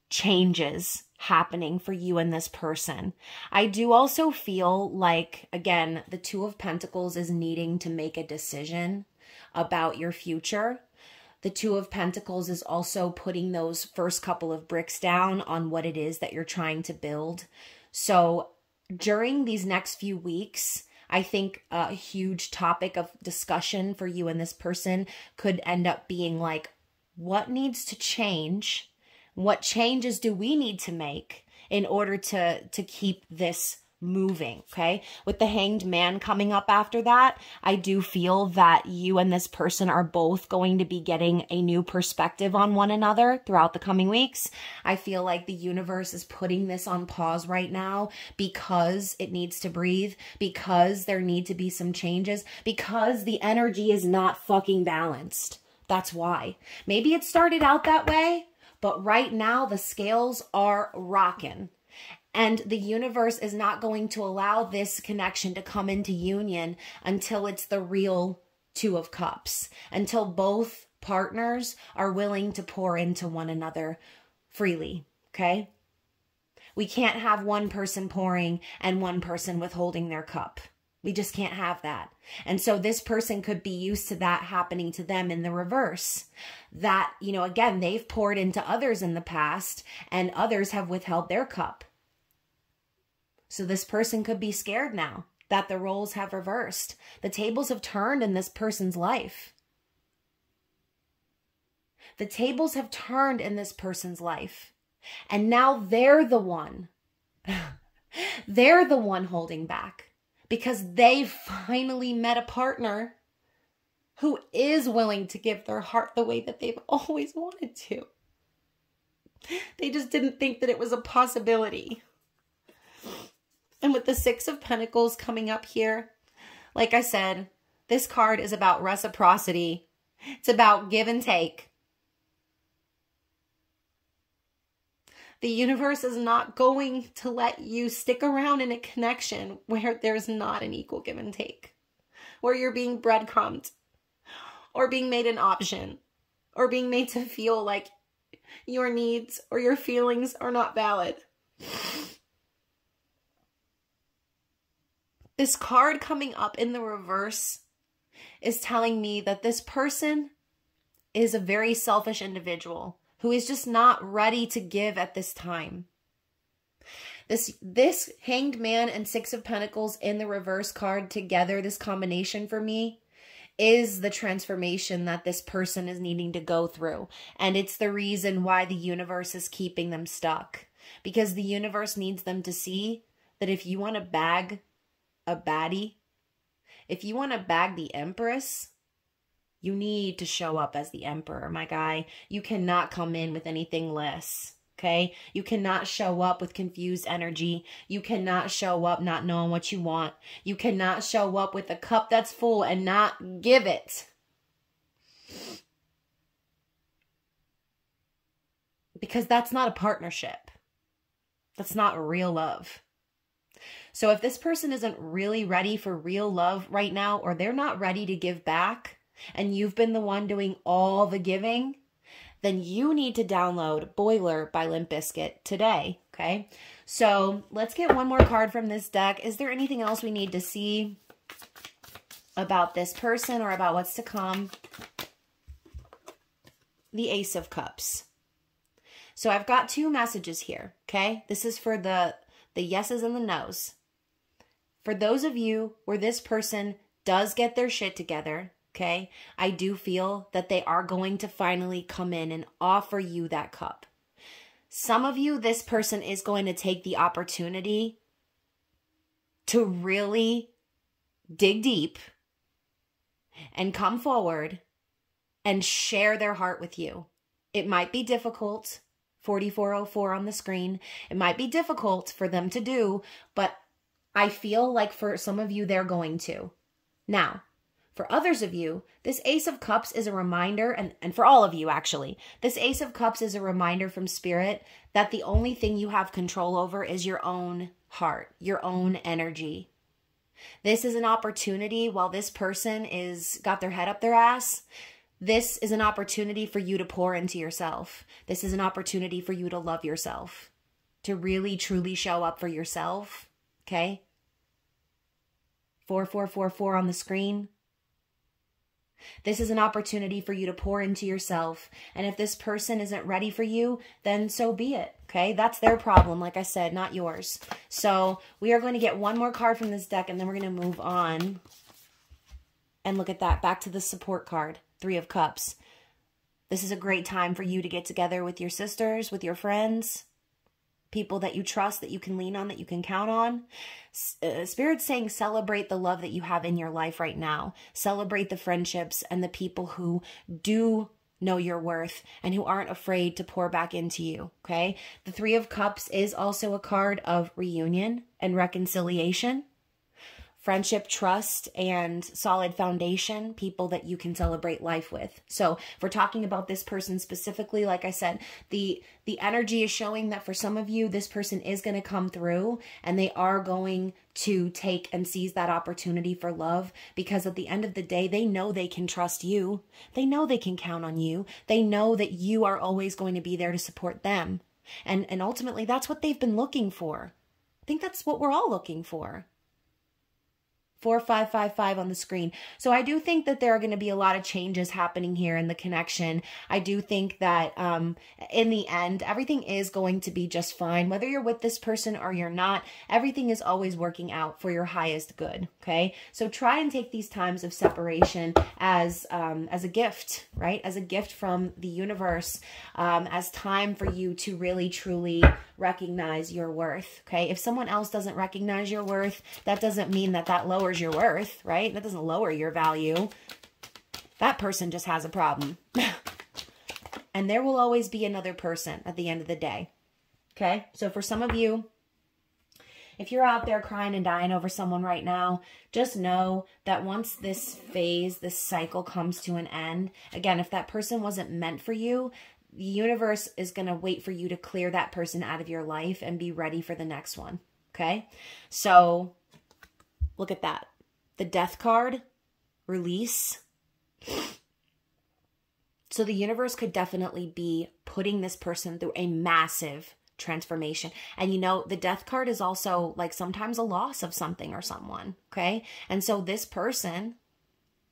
changes happening for you and this person. I do also feel like, again, the Two of Pentacles is needing to make a decision about your future. The Two of Pentacles is also putting those first couple of bricks down on what it is that you're trying to build. So during these next few weeks, I think a huge topic of discussion for you and this person could end up being like, what needs to change? What changes do we need to make in order to keep this moving, okay? With the Hanged Man coming up after that, I do feel that you and this person are both going to be getting a new perspective on one another throughout the coming weeks. I feel like the universe is putting this on pause right now because it needs to breathe, because there need to be some changes, because the energy is not fucking balanced. That's why. Maybe it started out that way, but right now the scales are rocking. And the universe is not going to allow this connection to come into union until it's the real Two of Cups, until both partners are willing to pour into one another freely, okay? We can't have one person pouring and one person withholding their cup. We just can't have that. And so this person could be used to that happening to them in the reverse. That, you know, again, they've poured into others in the past and others have withheld their cup. So this person could be scared now that the roles have reversed. The tables have turned in this person's life. The tables have turned in this person's life. And now they're the one. They're the one holding back because they've finally met a partner who is willing to give their heart the way that they've always wanted to. They just didn't think that it was a possibility. And with the Six of Pentacles coming up here, like I said, this card is about reciprocity. It's about give and take. The universe is not going to let you stick around in a connection where there's not an equal give and take, where you're being breadcrumbed or being made an option or being made to feel like your needs or your feelings are not valid. This card coming up in the reverse is telling me that this person is a very selfish individual who is just not ready to give at this time. This Hanged Man and Six of Pentacles in the reverse card together, this combination for me, is the transformation that this person is needing to go through. And it's the reason why the universe is keeping them stuck. Because the universe needs them to see that if you want to bag a baddie, if you want to bag the Empress, you need to show up as the Emperor, my guy. You cannot come in with anything less, okay? You cannot show up with confused energy. You cannot show up not knowing what you want. You cannot show up with a cup that's full and not give it. Because that's not a partnership. That's not real love. So if this person isn't really ready for real love right now, or they're not ready to give back, and you've been the one doing all the giving, then you need to download Boiler by Limp Bizkit today, okay? So let's get one more card from this deck. Is there anything else we need to see about this person or about what's to come? The Ace of Cups. So I've got two messages here, okay? This is for the yeses and the nos. For those of you where this person does get their shit together, okay, I do feel that they are going to finally come in and offer you that cup. Some of you, this person is going to take the opportunity to really dig deep and come forward and share their heart with you. It might be difficult, 4404 on the screen. It might be difficult for them to do, but I feel like for some of you, they're going to. Now, for others of you, this Ace of Cups is a reminder, and for all of you actually, this Ace of Cups is a reminder from Spirit that the only thing you have control over is your own heart, your own energy. This is an opportunity while this person is got their head up their ass. This is an opportunity for you to pour into yourself. This is an opportunity for you to love yourself, to really, truly show up for yourself, okay? 4444 on the screen. This is an opportunity for you to pour into yourself. And if this person isn't ready for you, then so be it, okay? That's their problem, like I said, not yours. So we are going to get one more card from this deck, and then we're going to move on. And look at that, back to the support card, 3 of Cups. This is a great time for you to get together with your sisters, with your friends, people that you trust, that you can lean on, that you can count on. Spirit's saying celebrate the love that you have in your life right now. Celebrate the friendships and the people who do know your worth and who aren't afraid to pour back into you, okay? The 3 of Cups is also a card of reunion and reconciliation. Friendship, trust, and solid foundation, people that you can celebrate life with. So if we're talking about this person specifically, like I said, the energy is showing that for some of you, this person is going to come through and they are going to take and seize that opportunity for love, because at the end of the day, they know they can trust you. They know they can count on you. They know that you are always going to be there to support them. And ultimately, that's what they've been looking for. I think that's what we're all looking for. 4555 on the screen. So I do think that there are going to be a lot of changes happening here in the connection. I do think that in the end, everything is going to be just fine. Whether you're with this person or you're not, everything is always working out for your highest good, okay? So try and take these times of separation as a gift, right? As a gift from the universe, as time for you to really, truly recognize your worth, okay? If someone else doesn't recognize your worth, that doesn't mean that that lowers your worth, right? That doesn't lower your value. That person just has a problem. And there will always be another person at the end of the day, okay? So for some of you, if you're out there crying and dying over someone right now, just know that once this phase, this cycle comes to an end, again, if that person wasn't meant for you, the universe is going to wait for you to clear that person out of your life and be ready for the next one, okay? So look at that. The Death card, release. So the universe could definitely be putting this person through a massive transformation. And you know, the Death card is also like sometimes a loss of something or someone, okay? And so this person,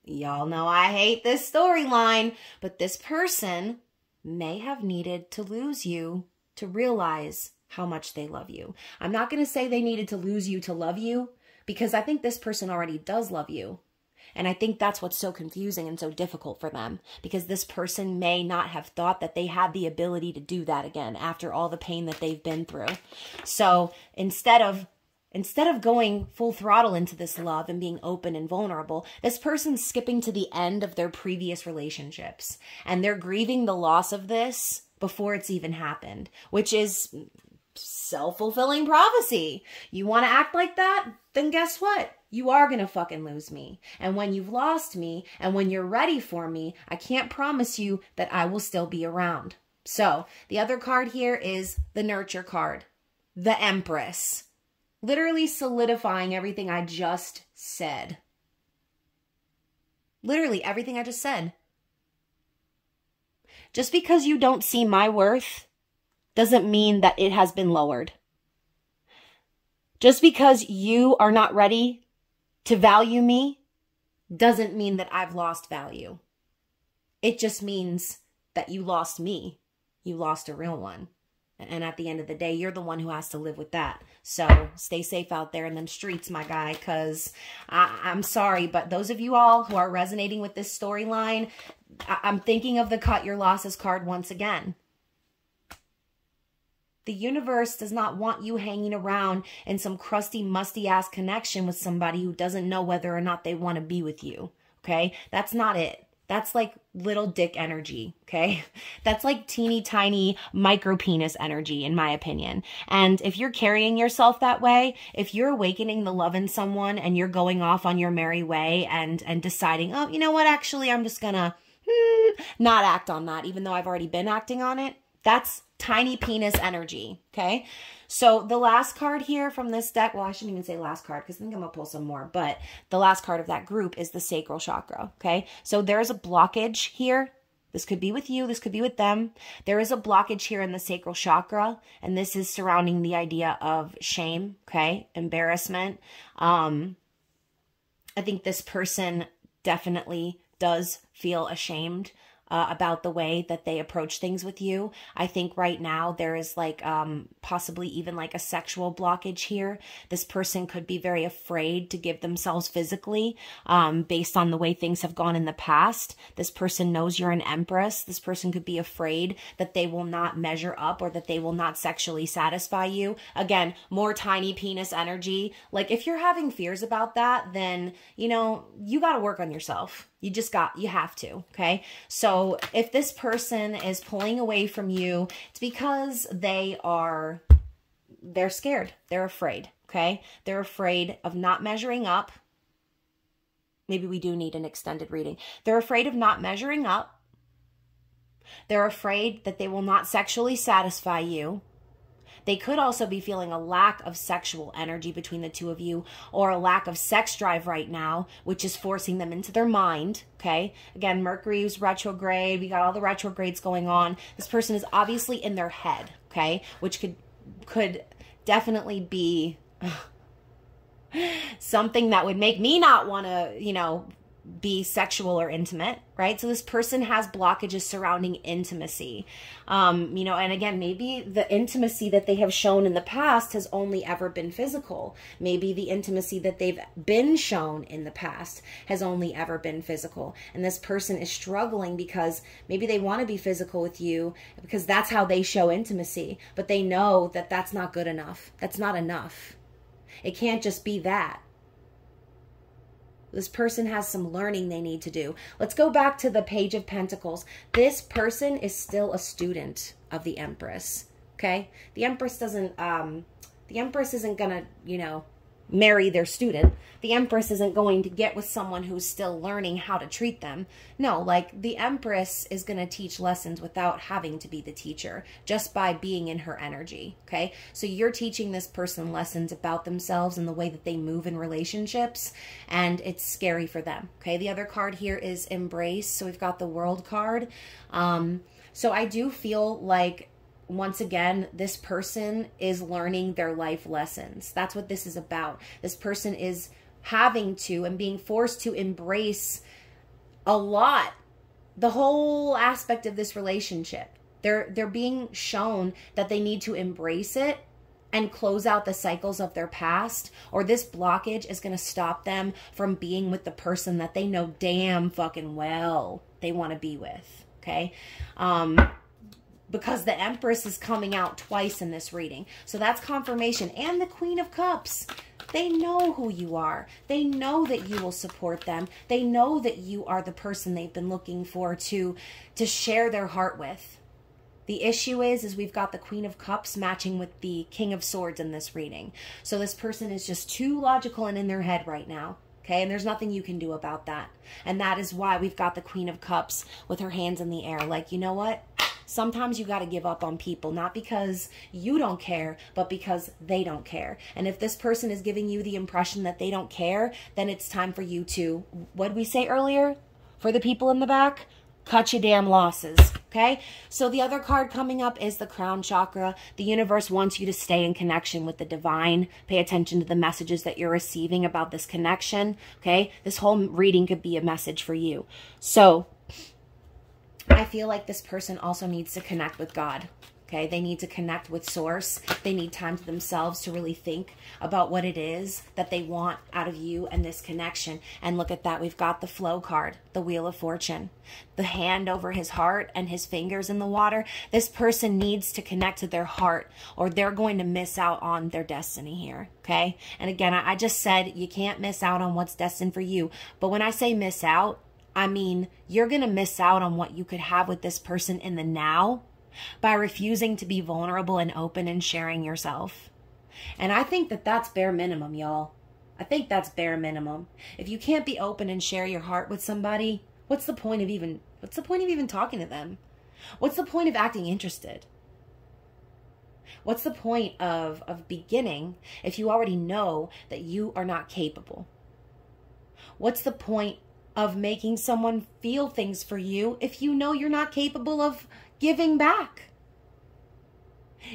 y'all know I hate this storyline, but this person may have needed to lose you to realize how much they love you. I'm not going to say they needed to lose you to love you, because I think this person already does love you. And I think that's what's so confusing and so difficult for them, because this person may not have thought that they had the ability to do that again after all the pain that they've been through. So instead of going full throttle into this love and being open and vulnerable, this person's skipping to the end of their previous relationships. And they're grieving the loss of this before it's even happened, which is self-fulfilling prophecy. You want to act like that? Then guess what? You are going to fucking lose me. And when you've lost me and when you're ready for me, I can't promise you that I will still be around. So the other card here is the Nurture card, the Empress. Literally solidifying everything I just said. Literally everything I just said. Just because you don't see my worth doesn't mean that it has been lowered. Just because you are not ready to value me doesn't mean that I've lost value. It just means that you lost me. You lost a real one. And at the end of the day, you're the one who has to live with that. So stay safe out there in them streets, my guy, because I'm sorry, but those of you all who are resonating with this storyline, I'm thinking of the Cut Your Losses card once again. The universe does not want you hanging around in some crusty, musty-ass connection with somebody who doesn't know whether or not they want to be with you, okay? That's not it. That's like little dick energy, okay? That's like teeny tiny micro penis energy, in my opinion. And if you're carrying yourself that way, if you're awakening the love in someone and you're going off on your merry way and deciding, oh, you know what, actually, I'm just gonna not act on that, even though I've already been acting on it, that's tiny penis energy, okay? So the last card here from this deck, well, I shouldn't even say last card because I think I'm going to pull some more, but the last card of that group is the sacral chakra, okay? So there's a blockage here. This could be with you. This could be with them. There is a blockage here in the sacral chakra, and this is surrounding the idea of shame, okay? Embarrassment. I think this person definitely does feel ashamed about the way that they approach things with you. I think right now there is like possibly even like a sexual blockage here. This person could be very afraid to give themselves physically based on the way things have gone in the past. This person knows you're an empress. This person could be afraid that they will not measure up or that they will not sexually satisfy you. Again, more tiny penis energy. Like if you're having fears about that, then, you know, you got to work on yourself. You have to, okay? So if this person is pulling away from you, it's because they're scared. They're afraid, okay? They're afraid of not measuring up. Maybe we do need an extended reading. They're afraid of not measuring up. They're afraid that they will not sexually satisfy you. They could also be feeling a lack of sexual energy between the two of you or a lack of sex drive right now, which is forcing them into their mind, okay? Again, Mercury's retrograde. We got all the retrogrades going on. This person is obviously in their head, okay? Which could definitely be something that would make me not want to, you know, be sexual or intimate, right? So this person has blockages surrounding intimacy. You know, and again, maybe the intimacy that they have shown in the past has only ever been physical. Maybe the intimacy that they've been shown in the past has only ever been physical. And this person is struggling because maybe they want to be physical with you because that's how they show intimacy, but they know that that's not good enough. That's not enough. It can't just be that. This person has some learning they need to do. Let's go back to the Page of Pentacles. This person is still a student of the Empress, okay? The Empress isn't gonna, you know, marry their student. The Empress isn't going to get with someone who's still learning how to treat them. No, like the Empress is going to teach lessons without having to be the teacher, just by being in her energy, okay? So you're teaching this person lessons about themselves and the way that they move in relationships, and it's scary for them, okay? The other card here is Embrace, so we've got the World card. So I do feel like, once again, this person is learning their life lessons. That's what this is about. This person is having to and being forced to embrace a lot, the whole aspect of this relationship. They're being shown that they need to embrace it and close out the cycles of their past, or this blockage is going to stop them from being with the person that they know damn fucking well they want to be with, okay? Because the Empress is coming out twice in this reading. So that's confirmation. And the Queen of Cups. They know who you are. They know that you will support them. They know that you are the person they've been looking for to share their heart with. The issue is we've got the Queen of Cups matching with the King of Swords in this reading. So this person is just too logical and in their head right now. Okay, and there's nothing you can do about that. And that is why we've got the Queen of Cups with her hands in the air. Like, you know what? Sometimes you got to give up on people, not because you don't care, but because they don't care. And if this person is giving you the impression that they don't care, then it's time for you to, what did we say earlier? For the people in the back, cut your damn losses, okay? So the other card coming up is the Crown Chakra. The universe wants you to stay in connection with the divine. Pay attention to the messages that you're receiving about this connection, okay? This whole reading could be a message for you. So I feel like this person also needs to connect with God, okay? They need to connect with Source. They need time to themselves to really think about what it is that they want out of you and this connection. And look at that. We've got the Flow card, the Wheel of Fortune, the hand over his heart and his fingers in the water. This person needs to connect to their heart or they're going to miss out on their destiny here, okay? And again, I just said you can't miss out on what's destined for you. But when I say miss out, I mean, you're going to miss out on what you could have with this person in the now by refusing to be vulnerable and open and sharing yourself. And I think that that's bare minimum, y'all. I think that's bare minimum. If you can't be open and share your heart with somebody, what's the point of even talking to them? What's the point of acting interested? What's the point of beginning if you already know that you are not capable? What's the point of making someone feel things for you if you know you're not capable of giving back?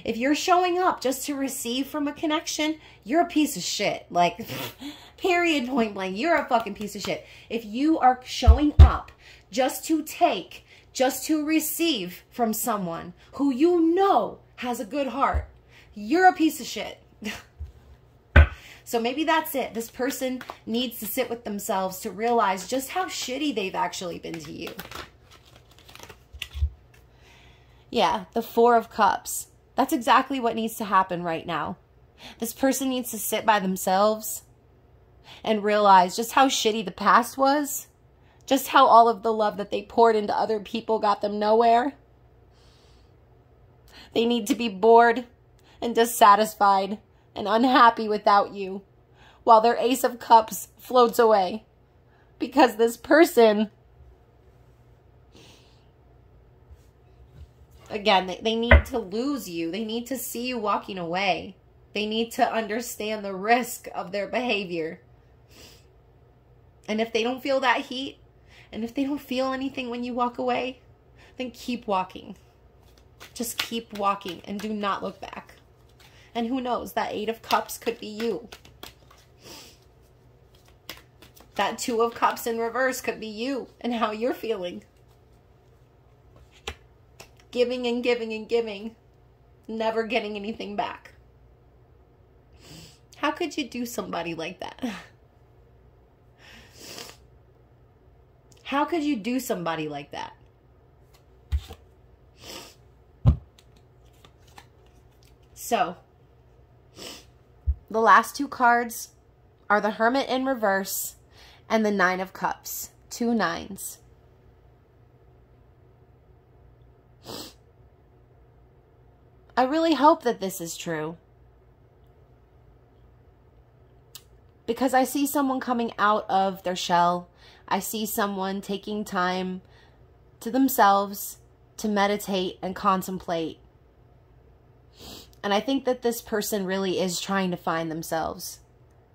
If you're showing up just to receive from a connection, you're a piece of shit. Like, period, point blank. You're a fucking piece of shit. If you are showing up just to take, just to receive from someone who you know has a good heart, you're a piece of shit. So maybe that's it. This person needs to sit with themselves to realize just how shitty they've actually been to you. Yeah, the Four of Cups. That's exactly what needs to happen right now. This person needs to sit by themselves and realize just how shitty the past was. Just how all of the love that they poured into other people got them nowhere. They need to be bored and dissatisfied and unhappy without you while their Ace of Cups floats away. Because this person, again, they need to lose you. They need to see you walking away. They need to understand the risk of their behavior. And if they don't feel that heat, and if they don't feel anything when you walk away, then keep walking. Just keep walking and do not look back. And who knows, that Eight of Cups could be you. That Two of Cups in reverse could be you and how you're feeling. Giving and giving and giving, never getting anything back. How could you do somebody like that? How could you do somebody like that? So, the last two cards are the Hermit in reverse and the Nine of Cups. 2 nines. I really hope that this is true. Because I see someone coming out of their shell. I see someone taking time to themselves to meditate and contemplate. And I think that this person really is trying to find themselves.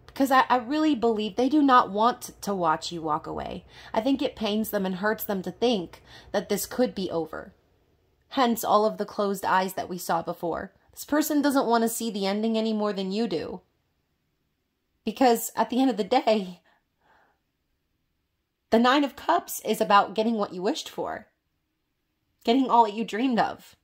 Because I really believe they do not want to watch you walk away. I think it pains them and hurts them to think that this could be over. Hence all of the closed eyes that we saw before. This person doesn't want to see the ending any more than you do. Because at the end of the day, the Nine of Cups is about getting what you wished for. Getting all that you dreamed of.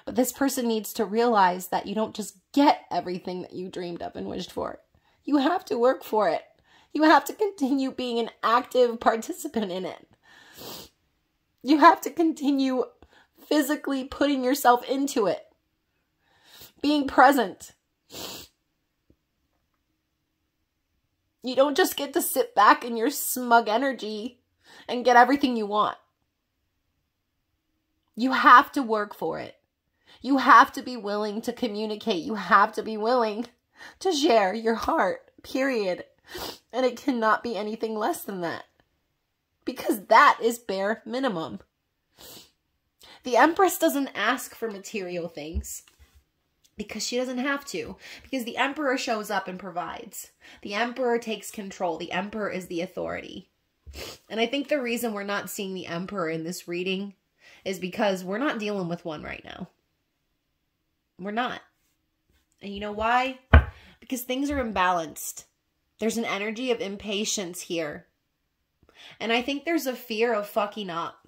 But this person needs to realize that you don't just get everything that you dreamed of and wished for. You have to work for it. You have to continue being an active participant in it. You have to continue physically putting yourself into it. Being present. You don't just get to sit back in your smug energy and get everything you want. You have to work for it. You have to be willing to communicate. You have to be willing to share your heart, period. And it cannot be anything less than that. Because that is bare minimum. The Empress doesn't ask for material things. Because she doesn't have to. Because the Emperor shows up and provides. The Emperor takes control. The Emperor is the authority. And I think the reason we're not seeing the Emperor in this reading is because we're not dealing with one right now. We're not. And you know why? Because things are imbalanced. There's an energy of impatience here. And I think there's a fear of fucking up.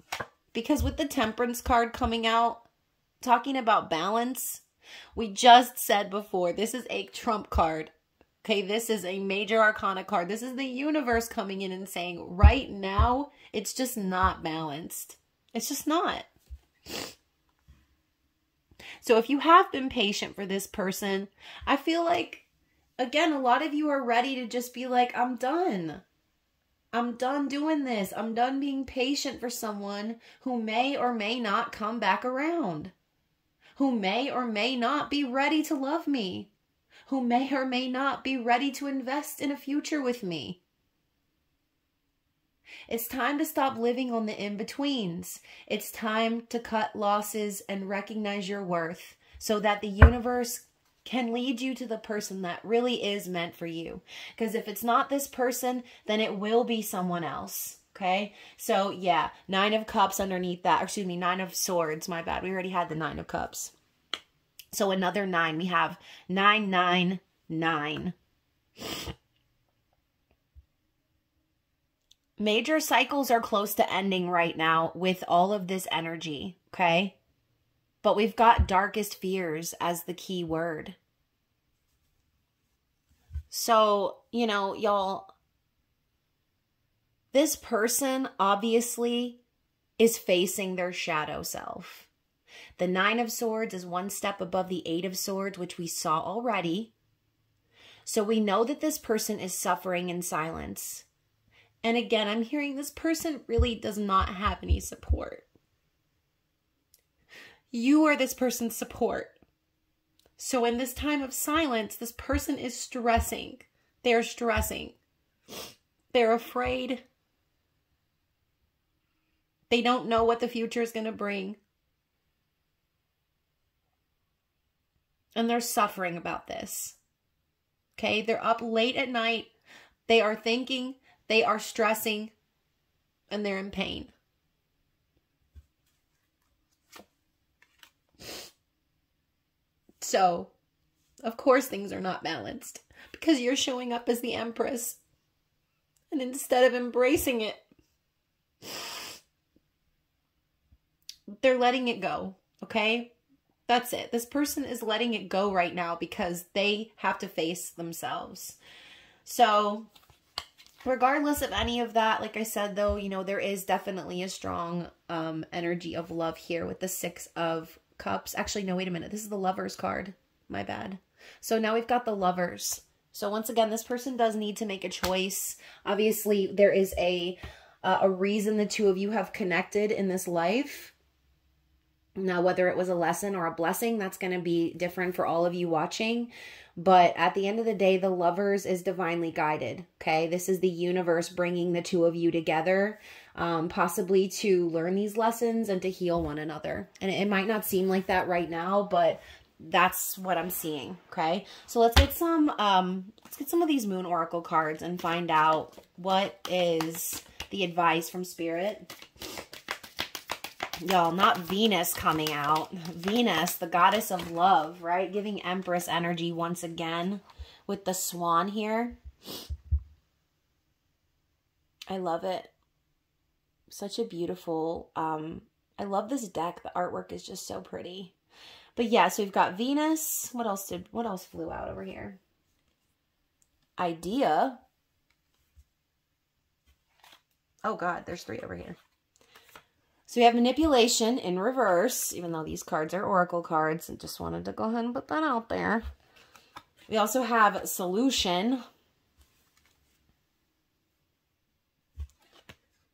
Because with the Temperance card coming out, talking about balance, we just said before, this is a trump card. Okay, this is a major arcana card. This is the universe coming in and saying, right now, it's just not balanced. It's just not. So if you have been patient for this person, I feel like, again, a lot of you are ready to just be like, I'm done. I'm done doing this. I'm done being patient for someone who may or may not come back around, who may or may not be ready to love me, who may or may not be ready to invest in a future with me. It's time to stop living on the in-betweens. It's time to cut losses and recognize your worth so that the universe can lead you to the person that really is meant for you. Because if it's not this person, then it will be someone else. Okay? So yeah, 9 of Cups underneath that. Or excuse me, 9 of Swords. My bad. We already had the 9 of Cups. So another 9. We have 999. Major cycles are close to ending right now with all of this energy, okay? But we've got darkest fears as the key word. So, you know, y'all, this person obviously is facing their shadow self. The 9 of Swords is one step above the 8 of Swords, which we saw already. So we know that this person is suffering in silence. And again, I'm hearing this person really does not have any support. You are this person's support. So in this time of silence, this person is stressing. They're stressing. They're afraid. They don't know what the future is going to bring. And they're suffering about this. Okay? They're up late at night. They are thinking. They are stressing, and they're in pain. So, of course things are not balanced because you're showing up as the Empress. And instead of embracing it, they're letting it go, okay? That's it. This person is letting it go right now because they have to face themselves. So regardless of any of that, like I said, though, you know, there is definitely a strong energy of love here with the 6 of Cups. Actually, no, wait a minute. This is the Lovers card. My bad. So now we've got the Lovers. So once again, this person does need to make a choice. Obviously, there is a reason the two of you have connected in this life. Now, whether it was a lesson or a blessing, that's going to be different for all of you watching. But at the end of the day, the Lovers is divinely guided, okay? This is the universe bringing the two of you together, possibly to learn these lessons and to heal one another. And it might not seem like that right now, but that's what I'm seeing, okay? So let's get some of these Moon Oracle cards and find out what is the advice from Spirit. Y'all, not Venus coming out. Venus, the goddess of love, right? Giving Empress energy once again with the swan here. I love it. Such a beautiful, I love this deck. The artwork is just so pretty. But yeah, so we've got Venus. What else flew out over here? Idea. Oh God, there's 3 over here. So we have Manipulation in reverse, even though these cards are Oracle cards. I just wanted to go ahead and put that out there. We also have Solution.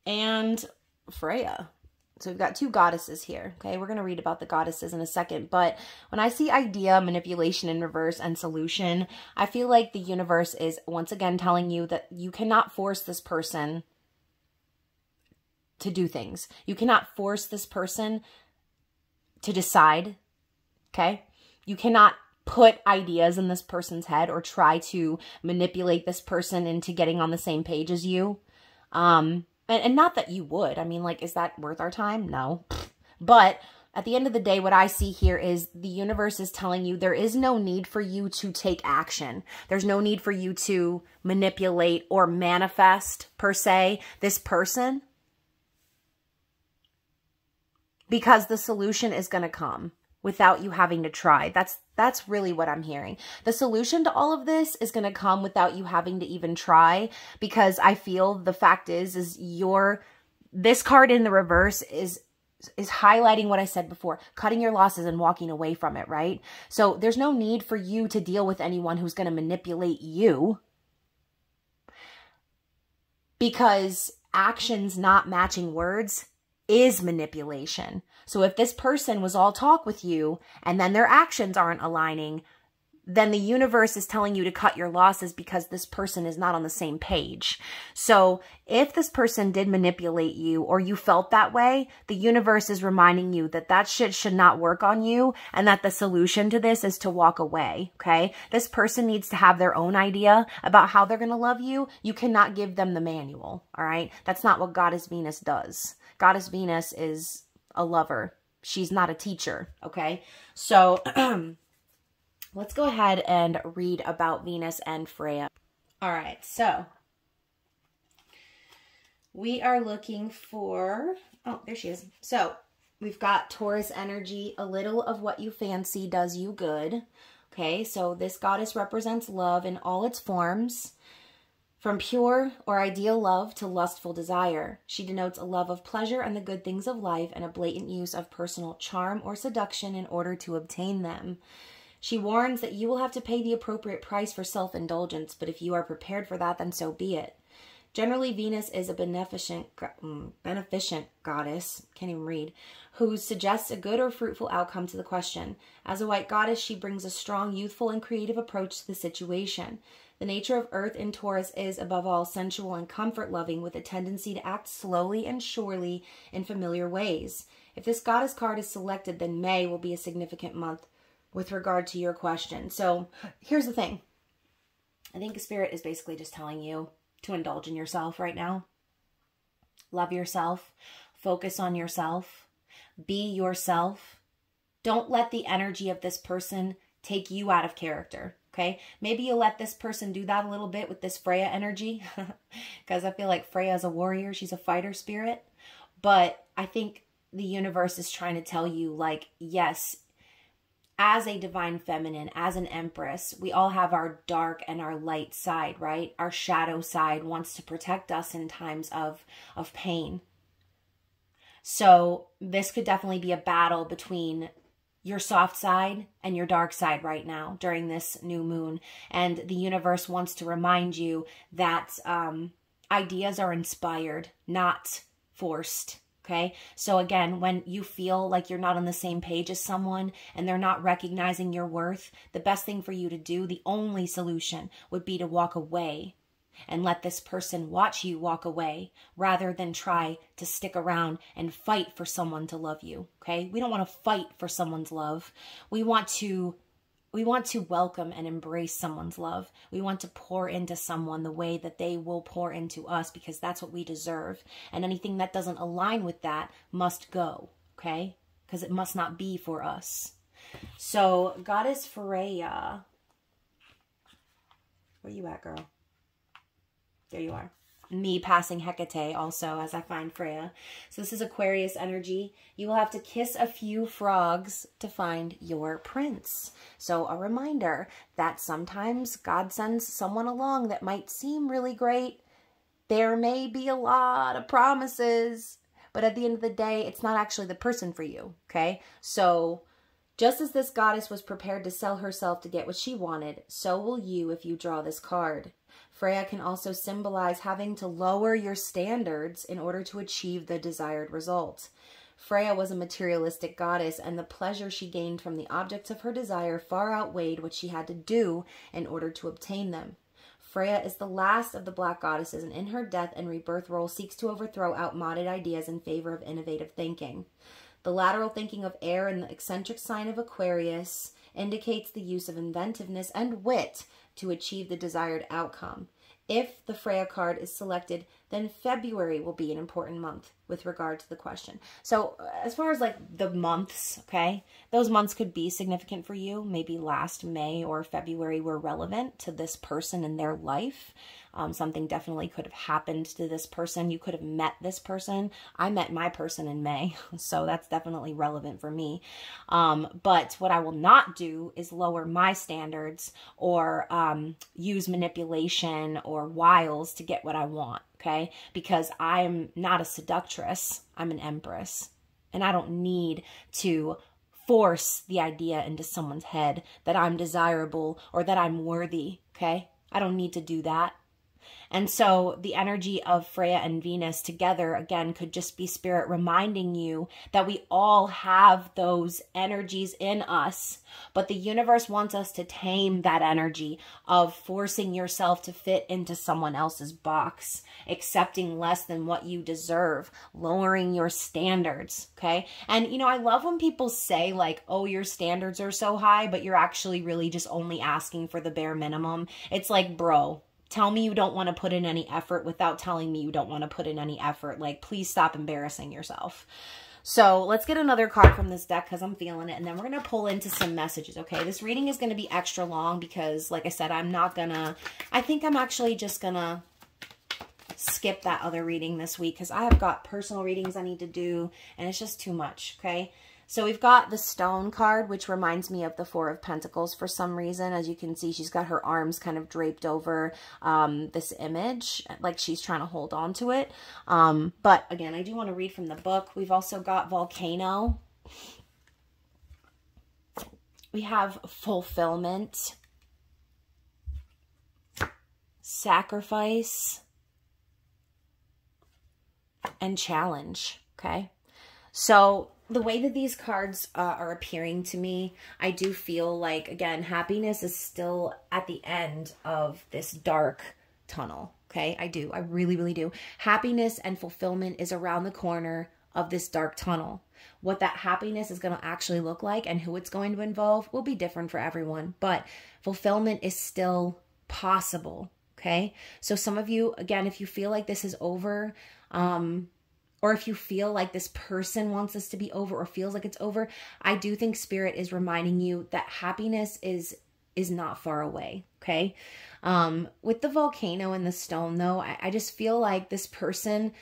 And Freya. So we've got 2 goddesses here, okay? We're going to read about the goddesses in a second. But when I see Idea, Manipulation in reverse, and Solution, I feel like the universe is once again telling you that you cannot force this person to do things. You cannot force this person to decide, okay? You cannot put ideas in this person's head or try to manipulate this person into getting on the same page as you. And not that you would. I mean, like, is that worth our time? No. But at the end of the day, what I see here is the universe is telling you there is no need for you to take action. There's no need for you to manipulate or manifest, per se, this person. Because the solution is going to come without you having to try. That's really what I'm hearing. The solution to all of this is going to come without you having to even try, because I feel the fact is this card in the reverse is highlighting what I said before, cutting your losses and walking away from it, right? So there's no need for you to deal with anyone who's going to manipulate you. because actions not matching words is manipulation. So if this person was all talk with you and then their actions aren't aligning, then the universe is telling you to cut your losses because this person is not on the same page. So if this person did manipulate you or you felt that way, the universe is reminding you that that shit should not work on you and that the solution to this is to walk away, okay? This person needs to have their own idea about how they're going to love you. You cannot give them the manual, all right? That's not what Goddess Venus does. Goddess Venus is a lover. She's not a teacher, okay? So let's go ahead and read about Venus and Freya. All right, so we are looking for, oh, there she is. So we've got Taurus energy. A little of what you fancy does you good. Okay, so this goddess represents love in all its forms, from pure or ideal love to lustful desire. She denotes a love of pleasure and the good things of life and a blatant use of personal charm or seduction in order to obtain them. She warns that you will have to pay the appropriate price for self-indulgence, but if you are prepared for that, then so be it. Generally, Venus is a beneficent goddess, can't even read, who suggests a good or fruitful outcome to the question. As a white goddess, she brings a strong, youthful, and creative approach to the situation. The nature of Earth in Taurus is, above all, sensual and comfort-loving, with a tendency to act slowly and surely in familiar ways. If this goddess card is selected, then May will be a significant month with regard to your question. So here's the thing. I think Spirit is basically just telling you to indulge in yourself right now. Love yourself. Focus on yourself. Be yourself. Don't let the energy of this person take you out of character. Okay, maybe you'll let this person do that a little bit with this Freya energy, because I feel like Freya is a warrior. She's a fighter spirit. But I think the universe is trying to tell you, like, yes, as a divine feminine, as an empress, we all have our dark and our light side, right? Our shadow side wants to protect us in times of pain. So this could definitely be a battle between your soft side and your dark side right now during this new moon. And the universe wants to remind you that ideas are inspired, not forced. Okay. So again, when you feel like you're not on the same page as someone and they're not recognizing your worth, the best thing for you to do, the only solution would be to walk away and let this person watch you walk away rather than try to stick around and fight for someone to love you. Okay. We don't want to fight for someone's love. We want to welcome and embrace someone's love. We want to pour into someone the way that they will pour into us, because that's what we deserve. And anything that doesn't align with that must go, okay? Because it must not be for us. So, Goddess Freya. Where you at, girl? There you are. Me passing Hecate also as I find Freya. So this is Aquarius energy. You will have to kiss a few frogs to find your prince. So a reminder that sometimes God sends someone along that might seem really great. There may be a lot of promises, but at the end of the day, it's not actually the person for you, okay? So just as this goddess was prepared to sell herself to get what she wanted, so will you if you draw this card. Freya can also symbolize having to lower your standards in order to achieve the desired result. Freya was a materialistic goddess, and the pleasure she gained from the objects of her desire far outweighed what she had to do in order to obtain them. Freya is the last of the black goddesses, and in her death and rebirth role seeks to overthrow outmoded ideas in favor of innovative thinking. The lateral thinking of air in the eccentric sign of Aquarius indicates the use of inventiveness and wit to achieve the desired outcome. If the Freya card is selected, then February will be an important month with regard to the question. So as far as like the months, okay, those months could be significant for you. Maybe last May or February were relevant to this person in their life. Something definitely could have happened to this person. You could have met this person. I met my person in May, so that's definitely relevant for me. But what I will not do is lower my standards or use manipulation or wiles to get what I want, okay? Because I'm not a seductress. I'm an empress. And I don't need to force the idea into someone's head that I'm desirable or that I'm worthy, okay? I don't need to do that. And so the energy of Freya and Venus together, again, could just be spirit reminding you that we all have those energies in us, but the universe wants us to tame that energy of forcing yourself to fit into someone else's box, accepting less than what you deserve, lowering your standards, okay? And, you know, I love when people say like, oh, your standards are so high, but you're actually really just only asking for the bare minimum. It's like, bro, tell me you don't want to put in any effort without telling me you don't want to put in any effort. Like, please stop embarrassing yourself. So let's get another card from this deck because I'm feeling it. And then we're going to pull into some messages, okay? This reading is going to be extra long because, like I said, I think I'm actually just going to skip that other reading this week because I have got personal readings I need to do and it's just too much, okay? So we've got the Stone card, which reminds me of the Four of Pentacles for some reason. As you can see, she's got her arms kind of draped over this image, like she's trying to hold on to it. But again, I do want to read from the book. We've also got Volcano. We have Fulfillment, Sacrifice, and Challenge, okay? So the way that these cards are appearing to me, I do feel like, again, happiness is still at the end of this dark tunnel, okay? I do. I really, really do. Happiness and fulfillment is around the corner of this dark tunnel. What that happiness is going to actually look like and who it's going to involve will be different for everyone, but fulfillment is still possible, okay? So some of you, again, if you feel like this is over, or if you feel like this person wants this to be over or feels like it's over, I do think Spirit is reminding you that happiness is not far away, okay? With the Volcano and the Stone, though, I just feel like this person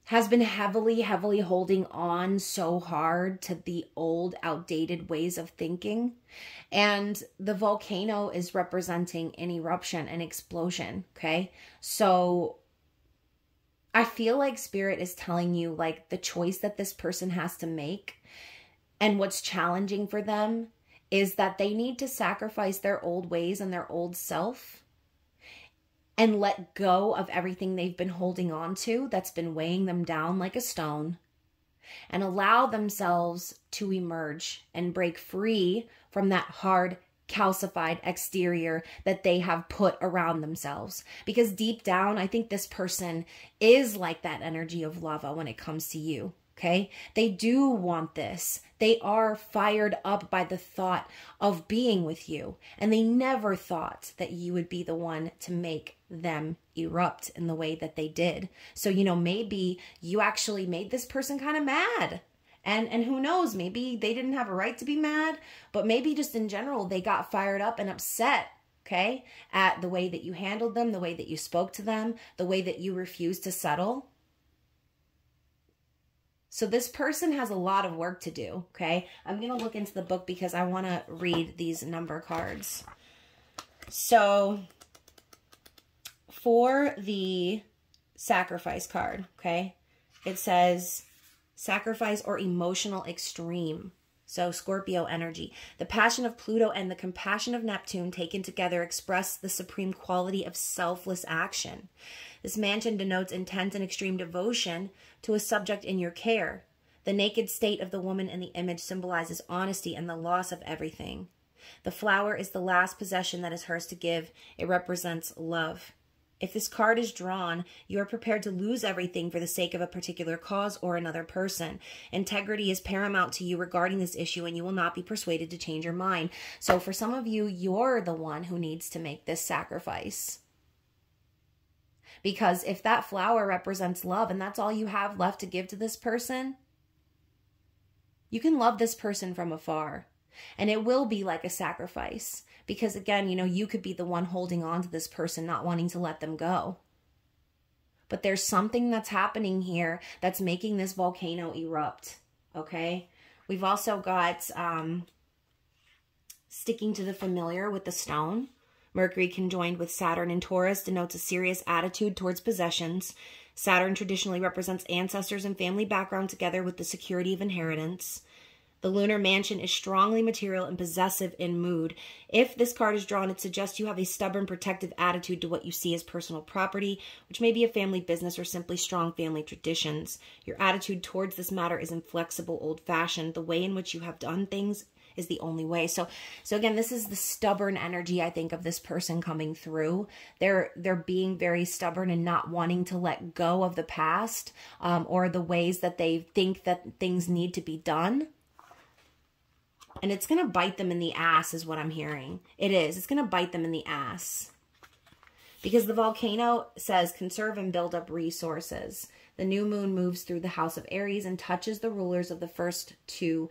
has been heavily holding on so hard to the old, outdated ways of thinking. And the Volcano is representing an eruption, an explosion, okay? So I feel like Spirit is telling you, like, the choice that this person has to make and what's challenging for them is that they need to sacrifice their old ways and their old self and let go of everything they've been holding on to that's been weighing them down like a stone and allow themselves to emerge and break free from that hard, calcified exterior that they have put around themselves. Because deep down, I think this person is like that energy of lava when it comes to you, okay? They do want this. They are fired up by the thought of being with you, and they never thought that you would be the one to make them erupt in the way that they did. So, you know, maybe you actually made this person kind of mad. And who knows, maybe they didn't have a right to be mad, but maybe just in general, they got fired up and upset, okay, at the way that you handled them, the way that you spoke to them, the way that you refused to settle. So this person has a lot of work to do, okay? I'm going to look into the book because I want to read these number cards. So for the Sacrifice card, okay, it says sacrifice or emotional extreme. So Scorpio energy. The passion of Pluto and the compassion of Neptune taken together express the supreme quality of selfless action. This mansion denotes intense and extreme devotion to a subject in your care. The naked state of the woman in the image symbolizes honesty and the loss of everything. The flower is the last possession that is hers to give. It represents love. If this card is drawn, you are prepared to lose everything for the sake of a particular cause or another person. Integrity is paramount to you regarding this issue, and you will not be persuaded to change your mind. So for some of you, you're the one who needs to make this sacrifice. Because if that flower represents love and that's all you have left to give to this person, you can love this person from afar. And it will be like a sacrifice. Because again, you know, you could be the one holding on to this person, not wanting to let them go. But there's something that's happening here that's making this volcano erupt, okay? We've also got sticking to the familiar with the Stone. Mercury conjoined with Saturn in Taurus denotes a serious attitude towards possessions. Saturn traditionally represents ancestors and family background together with the security of inheritance. The lunar mansion is strongly material and possessive in mood. If this card is drawn, it suggests you have a stubborn, protective attitude to what you see as personal property, which may be a family business or simply strong family traditions. Your attitude towards this matter is inflexible, old-fashioned. The way in which you have done things is the only way. So again, this is the stubborn energy, I think, of this person coming through. They're being very stubborn and not wanting to let go of the past, or the ways that they think that things need to be done. And it's going to bite them in the ass is what I'm hearing. It is. It's going to bite them in the ass. Because the volcano says conserve and build up resources. The new moon moves through the house of Aries and touches the rulers of the first two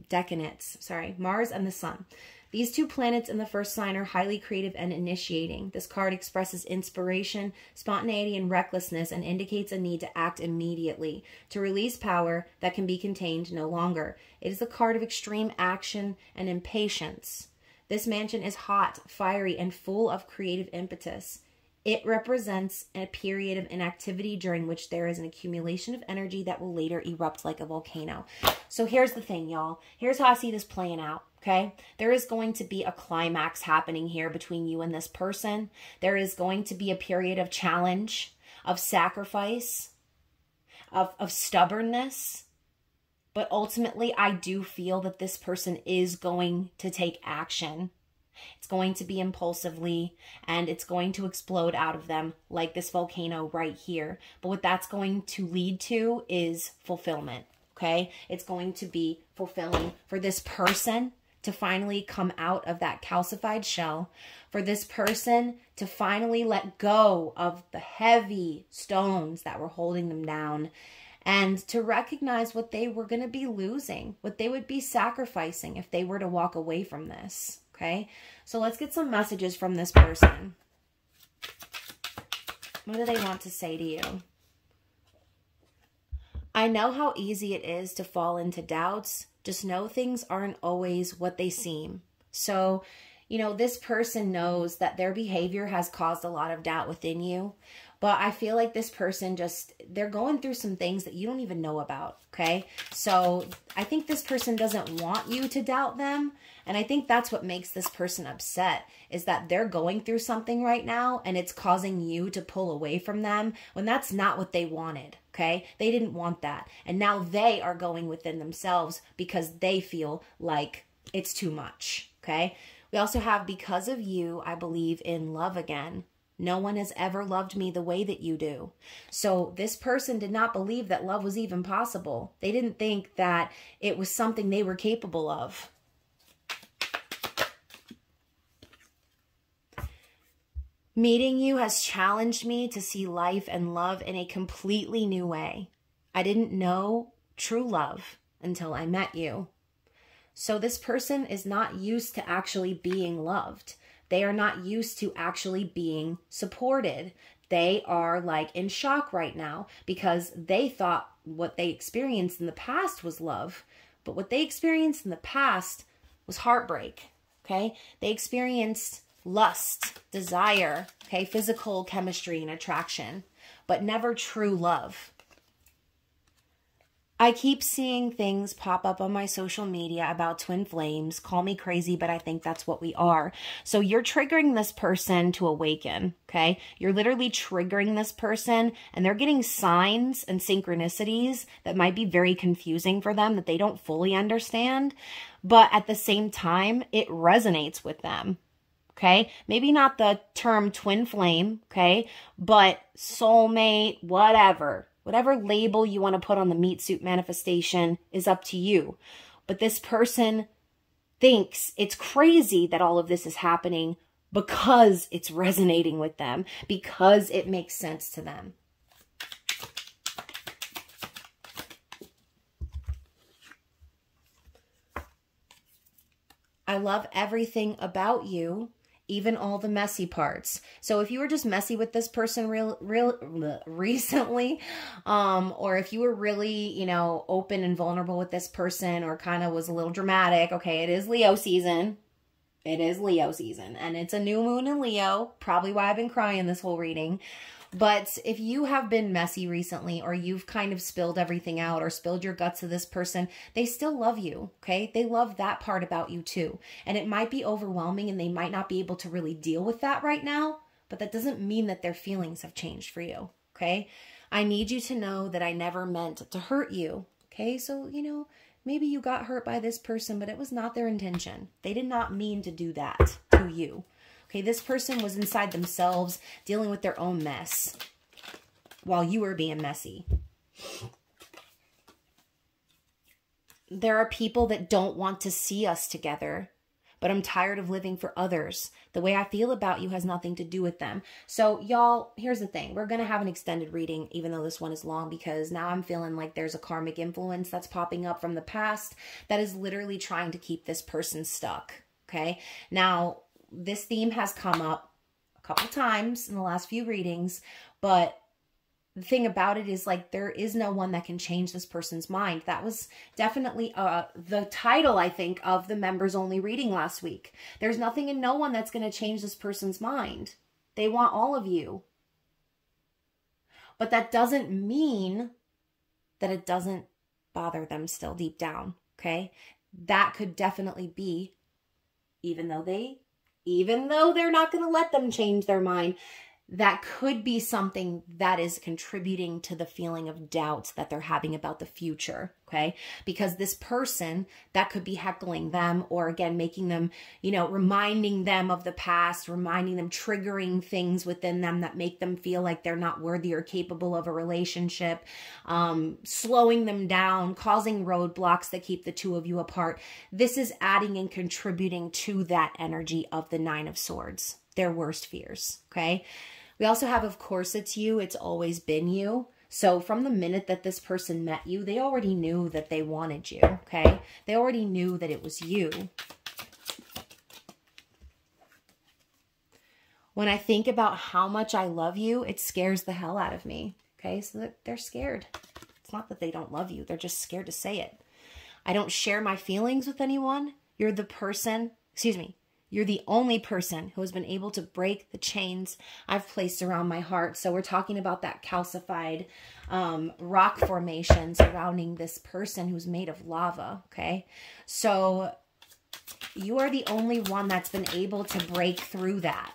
decanates, Mars and the Sun. These two planets in the first sign are highly creative and initiating. This card expresses inspiration, spontaneity, and recklessness and indicates a need to act immediately, to release power that can be contained no longer. It is a card of extreme action and impatience. This mansion is hot, fiery, and full of creative impetus. It represents a period of inactivity during which there is an accumulation of energy that will later erupt like a volcano. So here's the thing, y'all. Here's how I see this playing out, okay? There is going to be a climax happening here between you and this person. There is going to be a period of challenge, of sacrifice, of stubbornness. But ultimately, I do feel that this person is going to take action. It's going to be impulsively, and it's going to explode out of them like this volcano right here. But what that's going to lead to is fulfillment, okay? It's going to be fulfilling for this person to finally come out of that calcified shell, for this person to finally let go of the heavy stones that were holding them down, and to recognize what they were going to be losing, what they would be sacrificing if they were to walk away from this. Okay, so let's get some messages from this person. What do they want to say to you? I know how easy it is to fall into doubts. Just know things aren't always what they seem. So, you know, this person knows that their behavior has caused a lot of doubt within you. But I feel like this person they're going through some things that you don't even know about, okay? So I think this person doesn't want you to doubt them. And I think that's what makes this person upset, is that they're going through something right now and it's causing you to pull away from them when that's not what they wanted, okay? They didn't want that. And now they are going within themselves because they feel like it's too much, okay? We also have, because of you, I believe in love again. No one has ever loved me the way that you do. So this person did not believe that love was even possible. They didn't think that it was something they were capable of. Meeting you has challenged me to see life and love in a completely new way. I didn't know true love until I met you. So this person is not used to actually being loved. They are not used to actually being supported. They are like in shock right now because they thought what they experienced in the past was love. But what they experienced in the past was heartbreak, okay? They experienced lust, desire, okay? Physical chemistry and attraction, but never true love. I keep seeing things pop up on my social media about twin flames. Call me crazy, but I think that's what we are. So you're triggering this person to awaken, okay? You're literally triggering this person, and they're getting signs and synchronicities that might be very confusing for them, that they don't fully understand. But at the same time, it resonates with them, okay? Maybe not the term twin flame, okay? But soulmate, whatever. Whatever label you want to put on the meat suit manifestation is up to you. But this person thinks it's crazy that all of this is happening because it's resonating with them, because it makes sense to them. I love everything about you, even all the messy parts. So if you were just messy with this person recently, or if you were really, you know, open and vulnerable with this person, or kind of was a little dramatic, okay, it is Leo season. It is Leo season, and it's a new moon in Leo, probably why I've been crying this whole reading. But if you have been messy recently, or you've kind of spilled everything out or spilled your guts to this person, they still love you, okay? They love that part about you too. And it might be overwhelming and they might not be able to really deal with that right now, but that doesn't mean that their feelings have changed for you, okay? I need you to know that I never meant to hurt you, okay? So, you know, maybe you got hurt by this person, but it was not their intention. They did not mean to do that to you. Okay, this person was inside themselves dealing with their own mess while you were being messy. There are people that don't want to see us together, but I'm tired of living for others. The way I feel about you has nothing to do with them. So y'all, here's the thing. We're going to have an extended reading, even though this one is long, because now I'm feeling like there's a karmic influence that's popping up from the past that is literally trying to keep this person stuck. Okay, now this theme has come up a couple times in the last few readings, but the thing about it is, like, there is no one that can change this person's mind. That was definitely the title, I think, of the members only reading last week. There's nothing and no one that's going to change this person's mind. They want all of you. But that doesn't mean that it doesn't bother them still deep down, okay? That could definitely be, even though they're not going to let them change their mind, that could be something that is contributing to the feeling of doubt that they're having about the future, okay? Because this person, that could be heckling them, or again, making them, you know, reminding them of the past, reminding them, triggering things within them that make them feel like they're not worthy or capable of a relationship, slowing them down, causing roadblocks that keep the two of you apart. This is adding and contributing to that energy of the Nine of Swords, their worst fears, okay? We also have, of course, it's you. It's always been you. So from the minute that this person met you, they already knew that they wanted you, okay? They already knew that it was you. When I think about how much I love you, it scares the hell out of me, okay? So they're scared. It's not that they don't love you. They're just scared to say it. I don't share my feelings with anyone. You're the person, excuse me, you're the only person who has been able to break the chains I've placed around my heart. So we're talking about that calcified rock formation surrounding this person who's made of lava, okay? So you are the only one that's been able to break through that.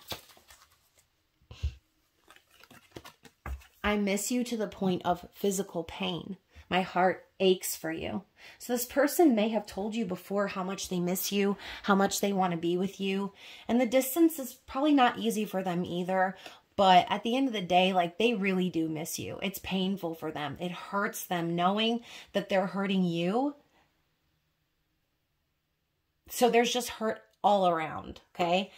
I miss you to the point of physical pain. My heart aches for you. So this person may have told you before how much they miss you, how much they want to be with you. And the distance is probably not easy for them either. But at the end of the day, like, they really do miss you. It's painful for them. It hurts them knowing that they're hurting you. So there's just hurt all around, okay?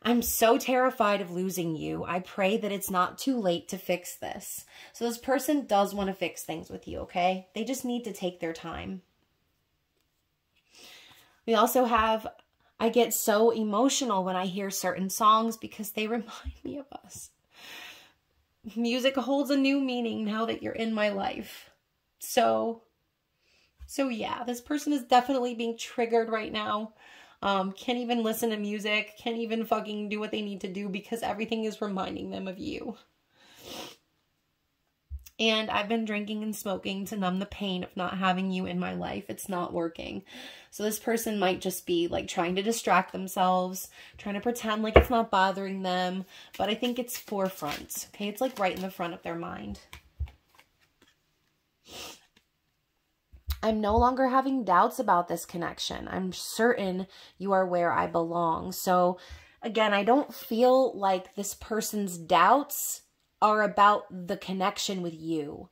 I'm so terrified of losing you. I pray that it's not too late to fix this. So this person does want to fix things with you, okay? They just need to take their time. We also have, I get so emotional when I hear certain songs because they remind me of us. Music holds a new meaning now that you're in my life. So yeah, this person is definitely being triggered right now. Can't even listen to music, can't even fucking do what they need to do because everything is reminding them of you. And I've been drinking and smoking to numb the pain of not having you in my life. It's not working. So this person might just be like trying to distract themselves, trying to pretend like it's not bothering them. But I think it's forefront, okay? It's like right in the front of their mind. I'm no longer having doubts about this connection. I'm certain you are where I belong. So again, I don't feel like this person's doubts are about the connection with you.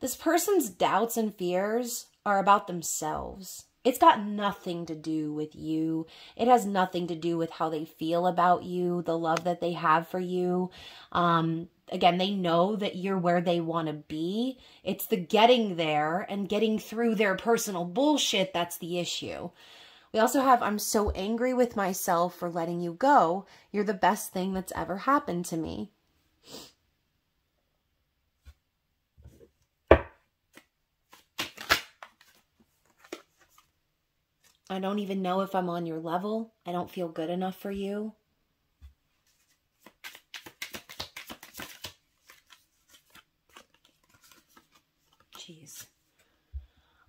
This person's doubts and fears are about themselves. It's got nothing to do with you. It has nothing to do with how they feel about you, the love that they have for you. Again, they know that you're where they want to be. It's the getting there and getting through their personal bullshit that's the issue. We also have, I'm so angry with myself for letting you go. You're the best thing that's ever happened to me. I don't even know if I'm on your level. I don't feel good enough for you. Jeez.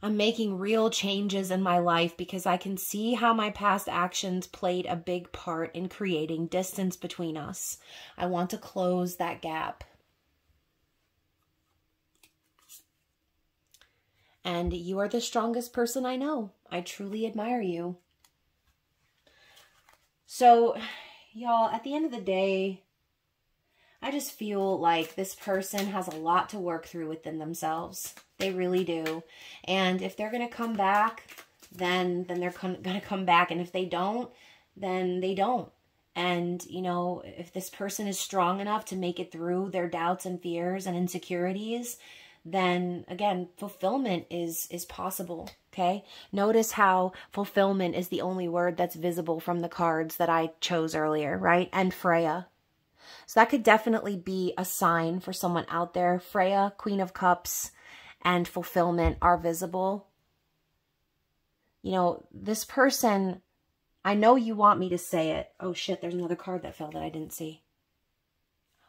I'm making real changes in my life because I can see how my past actions played a big part in creating distance between us. I want to close that gap. And you are the strongest person I know. I truly admire you. So, y'all, at the end of the day, I just feel like this person has a lot to work through within themselves. They really do. And if they're going to come back, then they're going to come back. And if they don't, then they don't. And, you know, if this person is strong enough to make it through their doubts and fears and insecurities, then again, fulfillment is possible, okay? Notice how fulfillment is the only word that's visible from the cards that I chose earlier, right? And Freya. So that could definitely be a sign for someone out there. Freya, Queen of Cups, and fulfillment are visible. You know, this person, I know you want me to say it. Oh shit, there's another card that fell that I didn't see.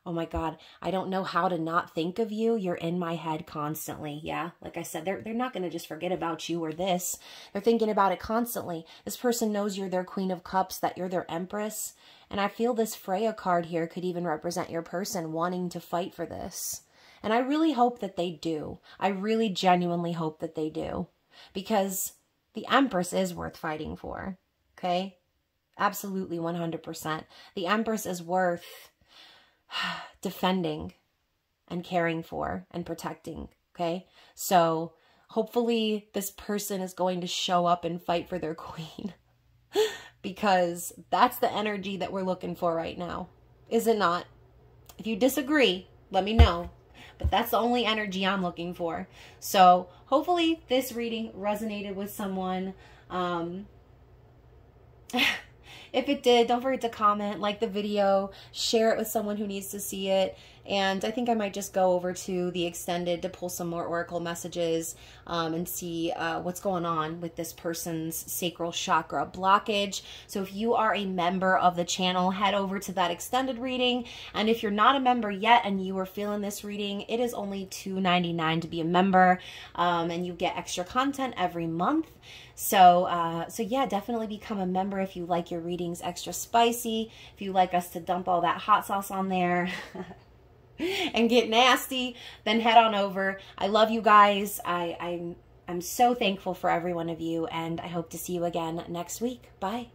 Oh my God, I don't know how to not think of you. You're in my head constantly. Yeah, like I said, they're not going to just forget about you or this. They're thinking about it constantly. This person knows you're their Queen of Cups, that you're their Empress. And I feel this Freya card here could even represent your person wanting to fight for this. And I really hope that they do. I really genuinely hope that they do. Because the Empress is worth fighting for. Okay? Absolutely 100%. The Empress is worth defending and caring for and protecting, okay? So hopefully this person is going to show up and fight for their queen because that's the energy that we're looking for right now, is it not? If you disagree, let me know, but that's the only energy I'm looking for. So hopefully this reading resonated with someone. If it did, don't forget to comment, like the video, share it with someone who needs to see it. And I think I might just go over to the extended to pull some more oracle messages and see what's going on with this person's sacral chakra blockage. So if you are a member of the channel, head over to that extended reading. And if you're not a member yet and you are feeling this reading, it is only $2.99 to be a member, and you get extra content every month. So, so yeah, definitely become a member if you like your readings extra spicy, if you like us to dump all that hot sauce on there and get nasty, then head on over. I love you guys. I'm so thankful for every one of you, and I hope to see you again next week. Bye.